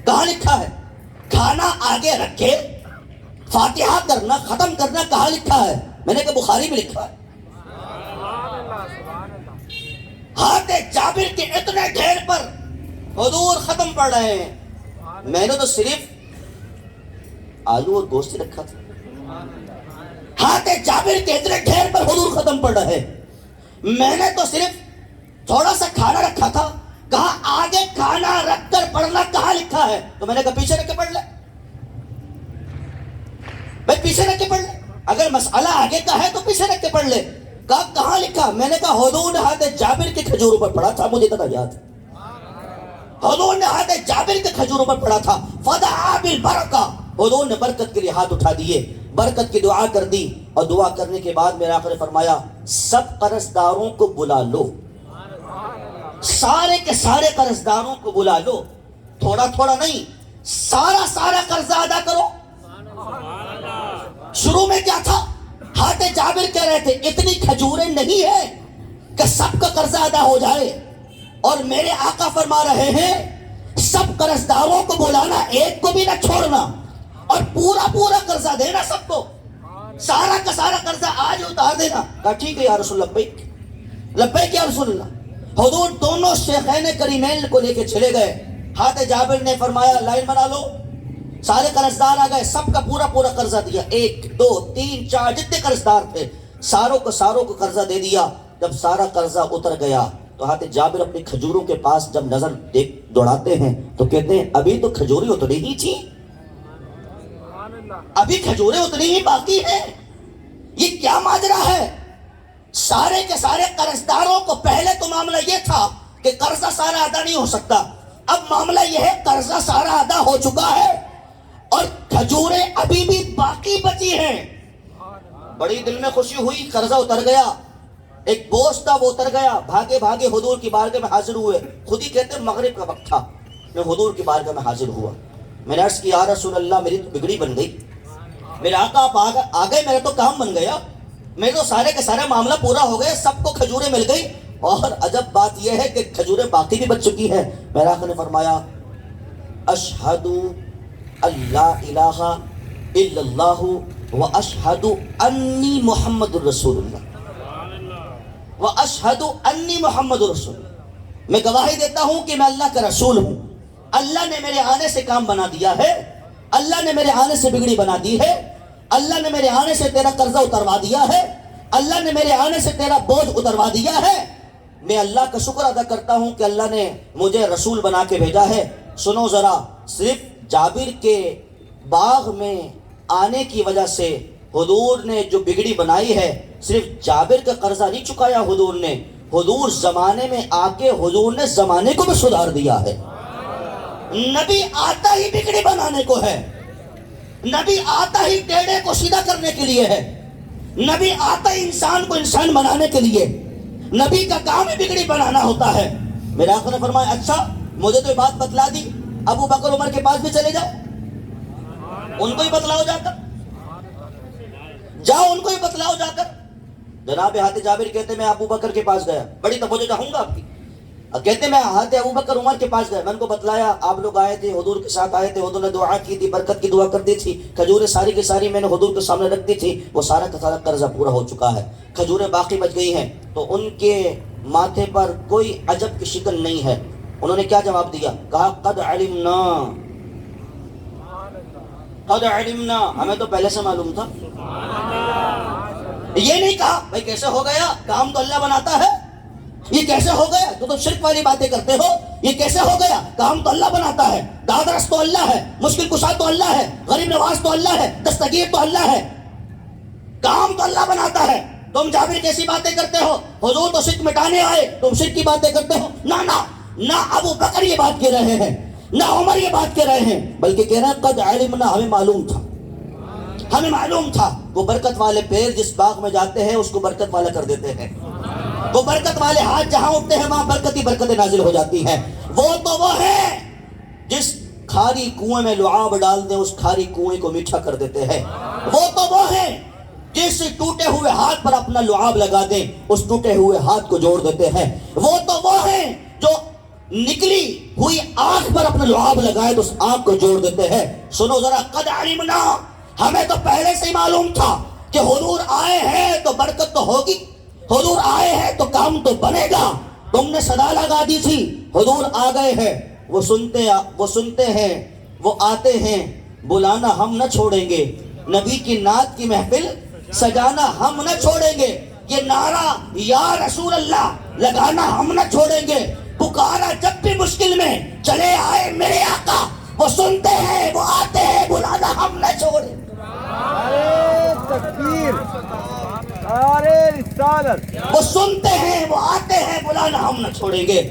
کہاں لکھا ہے؟ کھانا آگے رکھے، فاتحہ کرنا ختم کرنا کہاں لکھا ہے؟ میں نے کہا بخاری میں لکھا ہے۔ ہاتھ جابر کے اتنے ڈھیر پر حضور ختم پڑھ رہے ہیں، میں نے تو صرف آلو اور گوشت رکھا تھا، ہاتھ جابر کے اتنے ڈھیر پر حضور ختم پڑھ رہے ہیں، میں نے تو صرف تھوڑا سا کھانا رکھا تھا۔ کہا آگے کھانا رکھ کر پڑھنا کہاں لکھا ہے؟ تو میں نے کہا پیچھے رکھ کے پڑھ لے بھائی، پیچھے رکھ کے پڑھ لے، اگر مسئلہ آگے کا ہے تو پیچھے رکھ کے پڑھ لے۔ کہا کہاں لکھا؟ میں نے کہا حضور نے ہاتھ جابر کے کھجوروں پر پڑھا تھا، مجھے اتنا یاد ہے، حضور نے ہاتھ جابر کے کھجوروں پر پڑھا تھا۔ فدعا بالبرکہ، حضور نے برکت کے لیے ہاتھ اٹھا دیے، برکت کی دعا کر دی، اور دعا کرنے کے بعد میرے آقا نے فرمایا سب قرضداروں کو بلا لو، سارے کے سارے قرضداروں کو بلا لو، تھوڑا تھوڑا نہیں، سارا قرضہ ادا کرو۔ شروع میں کیا تھا؟ ہاتھ جابر کہہ رہے تھے اتنی کھجوریں نہیں ہیں کہ سب کا قرضہ ادا ہو جائے، اور میرے آقا فرما رہے ہیں سب قرضداروں کو بلانا، ایک کو بھی نہ چھوڑنا، اور پورا قرضہ دینا سب کو، سارا کا سارا قرضہ آج اتار دینا۔ کہا ٹھیک ہے یا رسول اللہ، لبیک لبیک یا رسول اللہ۔ حضور دونوں شیخین کریمین کو لے کے چلے گئے، ہاتھ جابر نے فرمایا لائن بنا لو، سارے قرضدار آ گئے، سب کا پورا قرضہ دیا، 1 2 3 4 جتنے قرضدار تھے ساروں کو قرضہ دے دیا۔ جب سارا قرضہ اتر گیا تو ہاتھ جابر اپنی کھجوروں کے پاس جب نظر دوڑاتے ہیں تو کہتے ہیں ابھی تو کھجوریں اتنی ہی تھی، ابھی کھجوریں اتنی ہی باقی ہیں، یہ کیا ماجرا ہے؟ سارے کے سارے قرضداروں کو پہلے تو معاملہ یہ تھا کہ قرضہ سارا ادا نہیں ہو سکتا، اب معاملہ یہ ہے قرضہ سارا ادا ہو چکا ہے اور کھجوریں ابھی بھی باقی بچی ہیں۔ بڑی دل میں خوشی ہوئی، قرضہ اتر گیا، ایک بوجھ تھا وہ اتر گیا، بھاگے حضور کی بارگاہ میں حاضر ہوئے۔ خود ہی کہتے ہیں مغرب کا وقت تھا، میں حضور کی بارگاہ میں حاضر ہوا، میں نے عرض کیا یا رسول اللہ میری تو بگڑی بن گئی، میرے آقا آپ آ گئے، میرا تو کام بن گیا، میرے تو سارے کے سارے معاملہ پورا ہو گئے، سب کو کھجوریں مل گئی، اور عجب بات یہ ہے کہ کھجوریں باقی بھی بچ چکی ہیں۔ میرے آقا نے فرمایا اشہد اللہ الہ الا اللہ واشہد انی محمد الرسول اللہ، واشہد انی محمد الرسول اللہ، میں گواہی دیتا ہوں کہ میں اللہ کا رسول ہوں، اللہ نے میرے آنے سے کام بنا دیا ہے، اللہ نے میرے آنے سے بگڑی بنا دی ہے، اللہ نے میرے آنے سے تیرا قرضہ اتروا دیا ہے، اللہ نے میرے آنے سے تیرا بوجھ اتروا دیا ہے، میں اللہ کا شکر ادا کرتا ہوں کہ اللہ نے مجھے رسول بنا کے بھیجا ہے۔ سنو ذرا، صرف جابر کے باغ میں آنے کی وجہ سے حضور نے جو بگڑی بنائی ہے، صرف جابر کا قرضہ نہیں چکایا حضور نے، حضور زمانے میں آ کے حضور نے زمانے کو بھی سدھار دیا ہے۔ نبی آتا ہی بگڑی بنانے کو ہے، نبی آتا ہی ٹیڑے کو سیدھا کرنے کے لیے ہے، نبی آتا ہی انسان کو انسان بنانے کے لیے، نبی کا کام ہی بگڑی بنانا ہوتا ہے۔ میرے آقا نے فرمایا اچھا مجھے تو یہ بات بتلا دی، ابو بکر عمر کے پاس بھی چلے جاؤ، ان کو ہی بتلاؤ جا کر، جاؤ ان کو ہی بتلاؤ جا کر۔ جناب ہاتھ جابر کہتے میں ابو بکر کے پاس گیا، بڑی توجہ چاہوں گا آپ کی، کہتے میں ہاتھ ابو بکر عمر کے پاس گیا، میں ان کو بتلایا آپ لوگ آئے تھے، حضور کے ساتھ آئے تھے، حضور نے دعا کی تھی، برکت کی دعا کر دی تھی، کھجوریں ساری کی ساری میں نے حضور کے سامنے رکھ دی تھی، وہ سارا کا سارا قرضہ پورا ہو چکا ہے، کھجوریں باقی بچ گئی ہیں۔ تو ان کے ماتھے پر کوئی عجب کی شکل نہیں ہے۔ انہوں نے کیا جواب دیا؟ کہا قد علمنا، قد علمنا، ہمیں تو پہلے سے معلوم تھا۔ یہ نہیں کہا بھائی کیسے ہو گیا، کام تو اللہ بناتا ہے، یہ کیسے ہو گیا، تو شرک والی باتیں کرتے ہو، یہ کیسے ہو گیا، کام تو اللہ بناتا ہے، داد رس تو اللہ ہے، مشکل کشا تو اللہ ہے، غریب نواز تو اللہ ہے، دستگیر تو اللہ ہے، کام تو اللہ بناتا ہے۔ تم جابر کیسی باتیں کرتے ہو، حضور تو شرک مٹانے آئے، تم شرک کی باتیں کرتے ہو۔ نہ ابو بکر یہ بات کہہ رہے ہیں، نہ عمر یہ بات کہہ رہے ہیں، بلکہ کہہ رہے ہیں قد علمنا، ہمیں معلوم تھا، ہمیں معلوم تھا۔ وہ برکت والے پیر جس باغ میں جاتے ہیں اس کو برکت والا کر دیتے ہیں، وہ برکت والے ہاتھ جہاں اٹھتے ہیں وہاں برکت ہی برکتیں نازل ہو جاتی ہیں۔ وہ تو وہ ہے جس کھاری کنویں میں لعاب ڈال دیں اس کھاری کنویں کو میٹھا کر دیتے ہیں۔ وہ تو وہ ہے جس ٹوٹے ہوئے ہاتھ پر اپنا لعاب لگا دیں اس ٹوٹے ہوئے ہاتھ کو جوڑ دیتے ہیں۔ وہ تو وہ ہے جو نکلی ہوئی آنکھ پر اپنا لعاب لگائے تو اس آنکھ کو جوڑ دیتے ہیں۔ سنو ذرا، قد علمنا، ہمیں تو پہلے سے ہی معلوم تھا کہ حضور آئے ہیں تو برکت تو ہوگی، حضور آئے ہیں تو کام تو بنے گا۔ تم نے صدا لگا دی تھی حضور آ گئے ہیں، وہ سنتے ہیں، وہ آتے ہیں، بلانا ہم نہ چھوڑیں گے، نبی کی نعت کی محفل سجانا ہم نہ چھوڑیں گے، یہ نعرہ یا رسول اللہ لگانا ہم نہ چھوڑیں گے، پکارا جب بھی مشکل میں چلے آئے میرے آقا، وہ سنتے ہیں، وہ آتے ہیں، بلانا ہم نہ چھوڑیں گے۔ نعرہ تکبیر، نعرہ رسالت، وہ سنتے ہیں، وہ آتے ہیں، بلانا ہم نہ چھوڑیں گے۔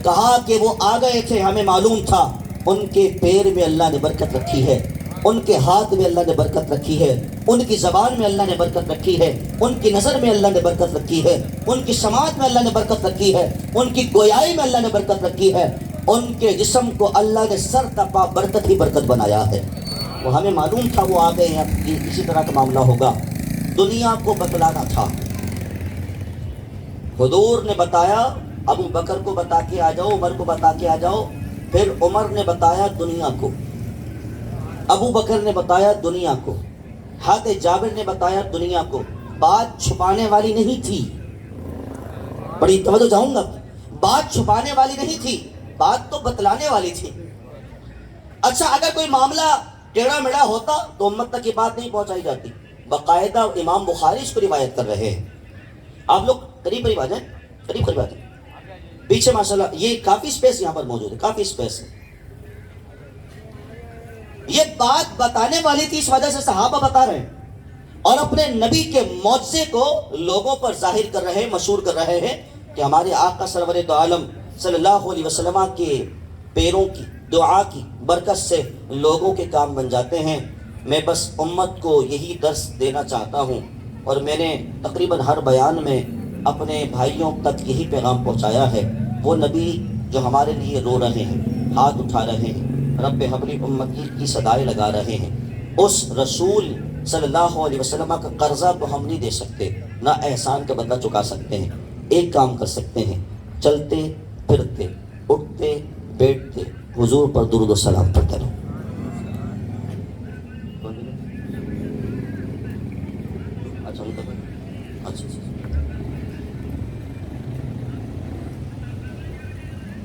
کہا کہ وہ آ گئے تھے، ہمیں معلوم تھا ان کے پیر میں اللہ نے برکت رکھی ہے، ان کے ہاتھ میں اللہ نے برکت رکھی ہے، ان کی زبان میں اللہ نے برکت رکھی ہے، ان کی نظر میں اللہ نے برکت رکھی ہے، ان کی سماعت میں اللہ نے برکت رکھی ہے، ان کی گویائی میں اللہ نے برکت رکھی ہے، ان کے جسم کو اللہ نے سر تپا برکت ہی برکت بنایا ہے۔ وہ ہمیں معلوم تھا وہ آ گئے ہیں، اسی طرح کا معاملہ ہوگا۔ دنیا کو بتلانا تھا، حضور نے بتایا ابو بکر کو بتا کے آ جاؤ، عمر کو بتا کے آ جاؤ، پھر عمر نے بتایا دنیا کو، ابو بکر نے بتایا دنیا کو، حضرت جابر نے بتایا دنیا کو۔ بات چھپانے والی نہیں تھی، بڑی توجہ چاہوں گا، بات چھپانے والی نہیں تھی، بات تو بتلانے والی تھی۔ اچھا اگر کوئی معاملہ ٹیڑھا میڑھا ہوتا تو امت تک یہ بات نہیں پہنچائی جاتی۔ باقاعدہ امام بخاری اس کو روایت کر رہے ہیں، آپ لوگ قریب قریب آ جائیں، قریب قریب آ جائیں، پیچھے ماشاءاللہ یہ کافی سپیس یہاں پر موجود ہے، کافی سپیس ہے۔ یہ بات بتانے والی تھی، اس وجہ سے صحابہ بتا رہے ہیں اور اپنے نبی کے معجزے کو لوگوں پر ظاہر کر رہے ہیں، مشہور کر رہے ہیں کہ ہمارے آقا سرور دو عالم صلی اللہ علیہ وسلم کے پیروں کی دعا کی برکت سے لوگوں کے کام بن جاتے ہیں۔ میں بس امت کو یہی درس دینا چاہتا ہوں، اور میں نے تقریباً ہر بیان میں اپنے بھائیوں تک یہی پیغام پہنچایا ہے۔ وہ نبی جو ہمارے لیے رو رہے ہیں، ہاتھ اٹھا رہے ہیں، رب حبلی امتی کی صدائیں لگا رہے ہیں، اس رسول صلی اللہ علیہ وسلم کا قرضہ تو ہم نہیں دے سکتے، نہ احسان کا بدلہ چکا سکتے ہیں۔ ایک کام کر سکتے ہیں، چلتے پھرتے اٹھتے بیٹھتے حضور پر درود و سلام پڑھتے رہو۔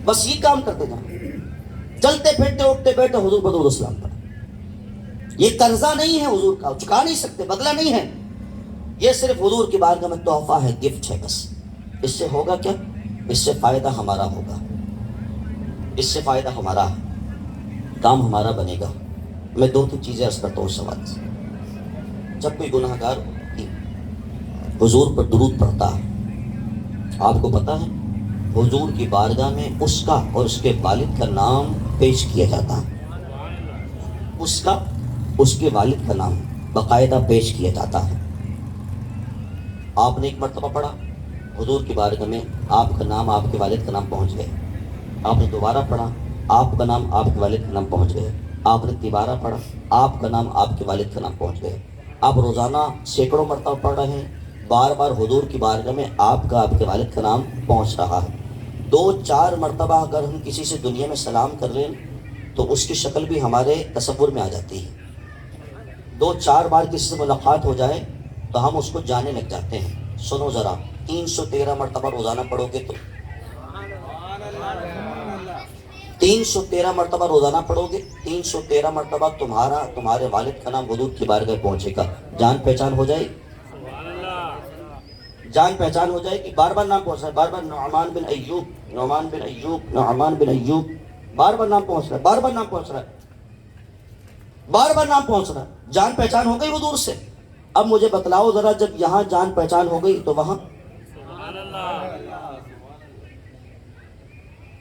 بس یہ کام کرتے جائیں، چلتے پھرتے اٹھتے بیٹھتے حضور پر درود و سلام پڑھیں۔ یہ قرضہ نہیں ہے حضور کا، چکا نہیں سکتے، بدلہ نہیں ہے، یہ صرف حضور کی بارگاہ میں تحفہ ہے، گفٹ ہے بس۔ اس سے ہوگا کیا؟ اس سے فائدہ ہمارا ہوگا، اس سے فائدہ ہمارا، کام ہمارا بنے گا۔ میں دو تین چیزیں عرض کرتا ہوں سوال سے۔ جب کوئی گناہ گار حضور پر درود پڑھتا ہے، آپ کو پتا ہے حضور کی بارگاہ میں اس کا اور اس کے والد کا نام پیش کیا جاتا ہے، اس کا، اس کے والد کا نام باقاعدہ پیش کیا جاتا ہے۔ آپ نے ایک مرتبہ پڑھا حضور کی بارگاہ میں، آپ کا نام، آپ کے والد کا نام پہنچ گئے۔ آپ نے دوبارہ پڑھا، آپ کا نام، آپ کے والد کا نام پہنچ گئے۔ آپ نے تیبارہ پڑھا، آپ کا نام، آپ کے والد کا نام پہنچ گئے۔ آپ روزانہ سینکڑوں مرتبہ پڑھ رہے ہیں، بار بار حضور کی بارگاہ میں آپ کا، آپ کے والد کا نام پہنچ رہا ہے۔ دو چار مرتبہ اگر ہم کسی سے دنیا میں سلام کر لیں تو اس کی شکل بھی ہمارے تصور میں آ جاتی ہے۔ دو چار بار کسی سے ملاقات ہو جائے تو ہم اس کو جانے لگ جاتے ہیں۔ سنو ذرا، 313 مرتبہ روزانہ پڑھو گے تو 313 مرتبہ روزانہ پڑھو گے، 313 مرتبہ تمہارے والد کا نام حضور کی بارگاہ پہنچے گا۔ جان پہچان ہو جائے، جان پہچان ہو جائے کہ بار بار نام پہنچ رہا ہے، بار بار نعمان بن ایوب، نعمان بن ایوب، نعمان بن ایوب، بار بار نام پہنچ رہا ہے، بار بار نام پہنچ رہا ہے، بار بار نام پہنچ رہا ہے۔ جان پہچان ہو گئی حضور سے۔ اب مجھے بتلاؤ ذرا، جب یہاں جان پہچان ہو گئی تو وہاں،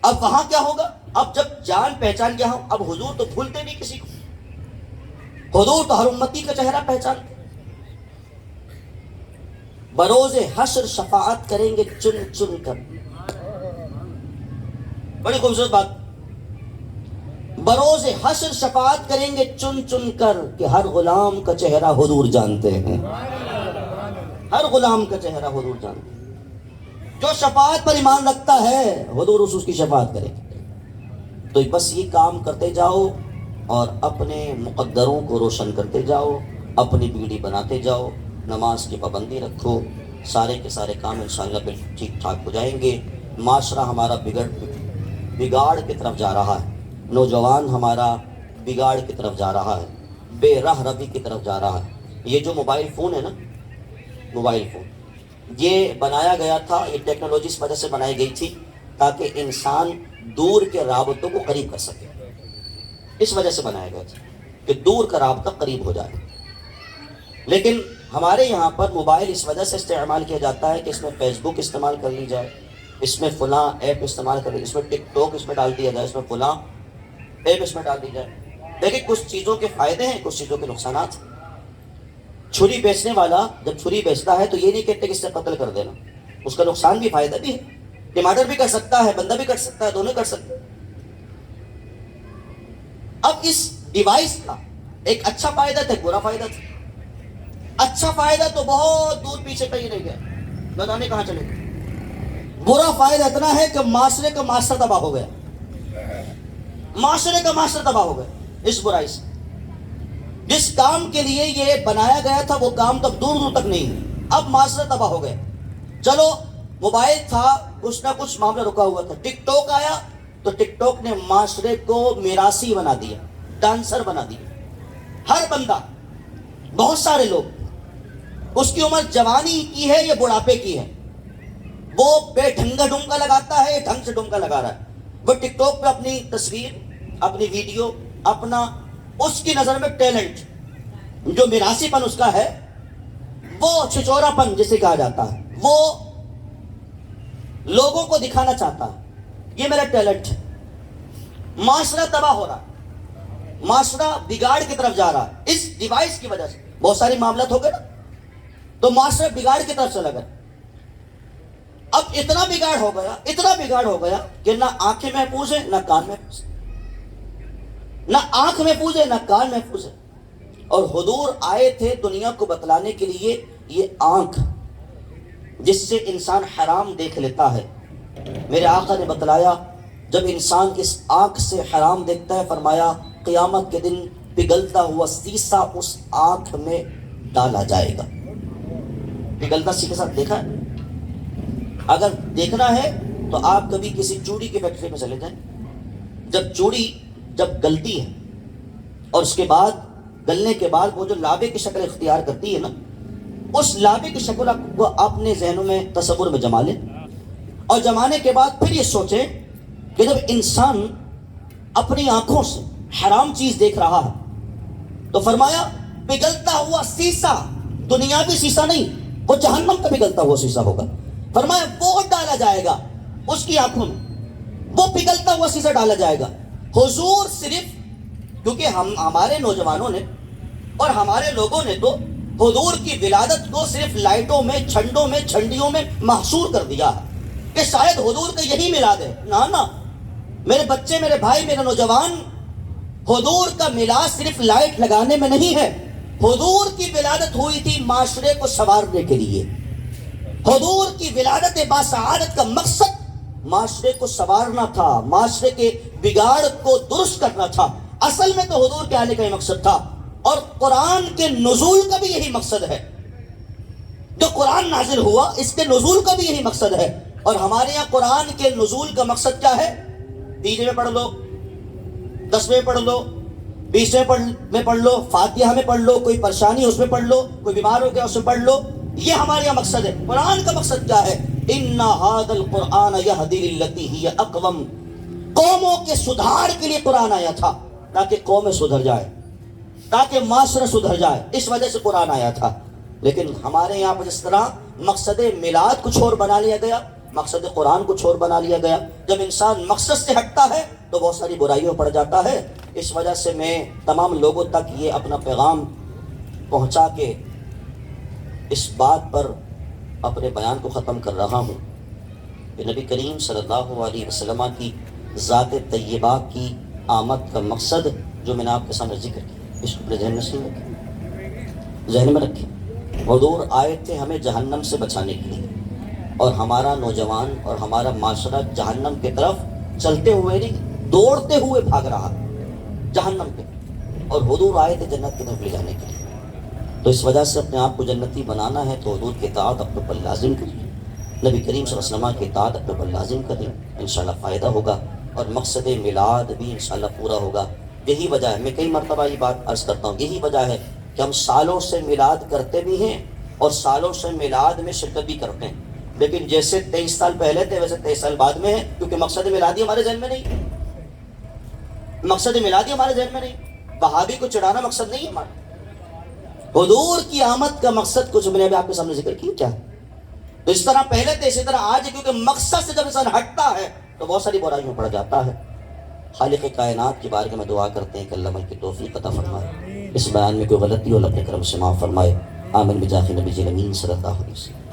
اب وہاں کیا ہوگا؟ اب جب جان پہچان گیا ہوں، اب حضور تو بھولتے نہیں کسی کو، حضور تو ہر امتی کا چہرہ پہچانتے۔ بروز حشر شفاعت کریں گے چن چن کر، بڑی خوبصورت بات، بروز حشر شفاعت کریں گے چن چن کر، کہ ہر غلام کا چہرہ حضور جانتے ہیں، ہر غلام کا چہرہ حضور جانتے ہیں۔ جو شفاعت پر ایمان رکھتا ہے حضور اس کی شفاعت کرے گا۔ تو بس یہ کام کرتے جاؤ اور اپنے مقدروں کو روشن کرتے جاؤ، اپنی بیڑی بناتے جاؤ، نماز کی پابندی رکھو، سارے کے سارے کام انشاءاللہ بالکل ٹھیک ٹھاک ہو جائیں گے۔ معاشرہ ہمارا بگاڑ کی طرف جا رہا ہے، نوجوان ہمارا بگاڑ کی طرف جا رہا ہے، بے راہ روی کی طرف جا رہا ہے۔ یہ جو موبائل فون ہے نا، موبائل فون یہ بنایا گیا تھا، یہ ٹیکنالوجی اس وجہ سے بنائی گئی تھی تاکہ انسان دور کے رابطوں کو قریب کر سکے۔ اس وجہ سے بنایا گیا تھا کہ دور کا رابطہ قریب ہو جائے۔ لیکن ہمارے یہاں پر موبائل اس وجہ سے استعمال کیا جاتا ہے کہ اس میں فیس بک استعمال کر لی جائے، اس میں فلاں ایپ استعمال کر لی، اس میں ٹک ٹاک اس میں ڈال دیا جائے، اس میں فلاں ایپ اس میں ڈال دی جائے۔ لیکن کچھ چیزوں کے فائدے ہیں، کچھ چیزوں کے نقصانات ہیں۔ چھری بیچنے والا جب چھری بیچتا ہے تو یہ نہیں کہتے کہ اس سے قتل کر دینا، اس کا نقصان بھی فائدہ بھی ہے، ٹماٹر بھی کر سکتا ہے، بندہ بھی کر سکتا ہے، دونوں کر سکتے ہیں۔ اب اس ڈیوائس کا ایک اچھا فائدہ تھا، ایک برا فائدہ تھا۔ اچھا فائدہ تو بہت دور پیچھے کہیں نہیں گیا، بتانے کہاں چلے گئے۔ برا فائدہ اتنا ہے کہ معاشرے کا معاشرہ تباہ ہو گیا، معاشرے کا معاشرہ تباہ ہو گیا اس برائی سے۔ جس کام کے لیے یہ بنایا گیا تھا وہ کام تب دور دور تک نہیں ہے، اب معاشرہ تباہ ہو گیا۔ چلو موبائل تھا، کچھ نہ کچھ معاملہ رکا ہوا تھا، ٹک ٹاک آیا تو ٹک ٹاک نے معاشرے کو میراثی بنا دیا، ڈانسر بنا دیا۔ ہر بندہ، بہت سارے لوگ، اس کی عمر جوانی کی ہے یا بڑھاپے کی ہے، وہ بے ڈھنگا ڈھمکا لگاتا ہے، ڈھنگ سے ڈھمکا لگا رہا ہے۔ وہ ٹک ٹاک پہ اپنی تصویر، اپنی ویڈیو، اپنا اس کی نظر میں ٹیلنٹ جو میراثی پن اس کا ہے، وہ چھچورا پن جسے کہا جاتا ہے، وہ لوگوں کو دکھانا چاہتا ہے یہ میرا ٹیلنٹ ہے۔ معاشرہ تباہ ہو رہا، معاشرہ بگاڑ کی طرف جا رہا ہے اس ڈیوائس کی وجہ سے۔ بہت ساری معاملات ہو گئے نا، تو معاشرہ بگاڑ کی طرف چلا گیا۔ اب اتنا بگاڑ ہو گیا، اتنا بگاڑ ہو گیا کہ نہ آنکھیں محفوظ ہیں، نہ کان محفوظ ہیں، نہ آنکھ محفوظ ہے، نہ کان محفوظ ہے۔ اور حضور آئے تھے دنیا کو بتلانے کے لیے یہ آنکھ جس سے انسان حرام دیکھ لیتا ہے، میرے آقا نے بتلایا جب انسان اس آنکھ سے حرام دیکھتا ہے، فرمایا قیامت کے دن پگھلتا ہوا سیسا اس آنکھ میں ڈالا جائے گا۔ پگھلتا سیسے کے ساتھ دیکھا ہے؟ اگر دیکھنا ہے تو آپ کبھی کسی چوڑی کی فیکٹری میں چلے جائیں، جب چوڑی جب گلتی ہے اور اس کے بعد گلنے کے بعد وہ جو لابے کی شکل اختیار کرتی ہے نا، اس لابے کی شکل کو اپنے ذہنوں میں تصور میں جما لیں، اور جمانے کے بعد پھر یہ سوچیں کہ جب انسان اپنی آنکھوں سے حرام چیز دیکھ رہا ہے تو فرمایا پگھلتا ہوا سیسا، دنیاوی سیسا نہیں، وہ جہنم کا پگھلتا ہوا سیسا ہوگا۔ فرمایا وہ ڈالا جائے گا اس کی آنکھوں میں، وہ پگھلتا ہوا سیسا ڈالا جائے گا۔ حضور صرف کیونکہ ہمارے نوجوانوں نے اور ہمارے لوگوں نے تو حضور کی ولادت کو صرف لائٹوں میں، جھنڈوں میں، جھنڈیوں میں محصور کر دیا ہے کہ شاید حضور کا یہی میلاد ہے۔ نہ میرے بچے، میرے بھائی، میرے نوجوان، حضور کا میلاد صرف لائٹ لگانے میں نہیں ہے۔ حضور کی ولادت ہوئی تھی معاشرے کو سنوارنے کے لیے۔ حضور کی ولادت باسعادت کا مقصد معاشرے کو سنوارنا تھا، معاشرے کے بگاڑ کو درست کرنا تھا۔ اصل میں تو حضور کے آنے کا ہی مقصد تھا، اور قرآن کے نزول کا بھی یہی مقصد ہے۔ جو قرآن نازل ہوا اس کے نزول کا بھی یہی مقصد ہے۔ اور ہمارے یہاں قرآن کے نزول کا مقصد کیا ہے؟ 3 میں پڑھ لو، 10 میں پڑھ لو، 20 میں پڑھ لو، فاتحہ میں پڑھ لو، کوئی پریشانی اس میں پڑھ لو، کوئی بیمار ہو گیا اس میں پڑھ لو۔ یہ ہمارے یہاں مقصد ہے۔ قرآن کا مقصد کیا ہے؟ اِنَّ هَذَا الْقُرْآنَ يَهْدِي لِلَّتِي هِيَ أَقْوَمُ۔ قوموں کے سدھار کے لیے قرآن آیا تھا تاکہ قومیں سدھر جائے، تاکہ معاشرہ سدھر جائے، اس وجہ سے قرآن آیا تھا۔ لیکن ہمارے یہاں پر جس طرح مقصد میلاد کچھ اور بنا لیا گیا، مقصد قرآن کچھ اور بنا لیا گیا، جب انسان مقصد سے ہٹتا ہے تو بہت ساری برائیوں پڑ جاتا ہے۔ اس وجہ سے میں تمام لوگوں تک یہ اپنا پیغام پہنچا کے اس بات پر اپنے بیان کو ختم کر رہا ہوں کہ نبی کریم صلی اللہ علیہ وسلم کی ذات طیبہ کی آمد کا مقصد جو میں نے آپ کے سامنے ذکر کیا، اس کو اپنے ذہن نشین رکھیں، ذہن میں رکھیں۔ حضور آئے تھے ہمیں جہنم سے بچانے کے لیے، اور ہمارا نوجوان اور ہمارا معاشرہ جہنم کی طرف چلتے ہوئے نہیں، دوڑتے ہوئے بھاگ رہا جہنم پہ، اور حضور آئے تھے جنت کی طرف لے جانے کے لیے۔ تو اس وجہ سے اپنے آپ کو جنتی بنانا ہے تو حضور کی اطاعت اپنے پر لازم کریے، نبی کریم صلی اللہ علیہ وسلم کی اطاعت اپنے پر لازم کریں، انشاءاللہ فائدہ ہوگا اور مقصد میلاد بھی انشاءاللہ پورا ہوگا۔ یہی وجہ ہے، میں کئی مرتبہ یہ بات عرض کرتا ہوں، یہی وجہ ہے کہ ہم سالوں سے میلاد کرتے بھی ہیں اور سالوں سے میلاد میں شرکت بھی کرتے ہیں، لیکن جیسے 23 سال پہلے تھے ویسے 23 سال بعد میں ہے، کیونکہ مقصد میلادی ہمارے ذہن میں نہیں، مقصد میلادی ہمارے ذہن میں نہیں، وہابی کو چڑھانا مقصد نہیں ہے ہمارا۔ حضور کی آمد کا مقصد کچھ میں نے ابھی آپ کے سامنے ذکر کیا کیا، تو اس طرح پہلے تھے اسی طرح آج، کیونکہ مقصد سے جب انسان ہٹتا ہے تو بہت ساری برائیوں پڑ جاتا ہے۔ خالق کائنات کی بارگاہ میں دعا کرتے ہیں کہ اللہ عمل کی توفیق عطا فرمائے، اس بیان میں کوئی غلطی ہو اللہ اپنے کرم سے معاف فرمائے، آمین بجاہ نبی الامین صلی اللہ علیہ وسلم۔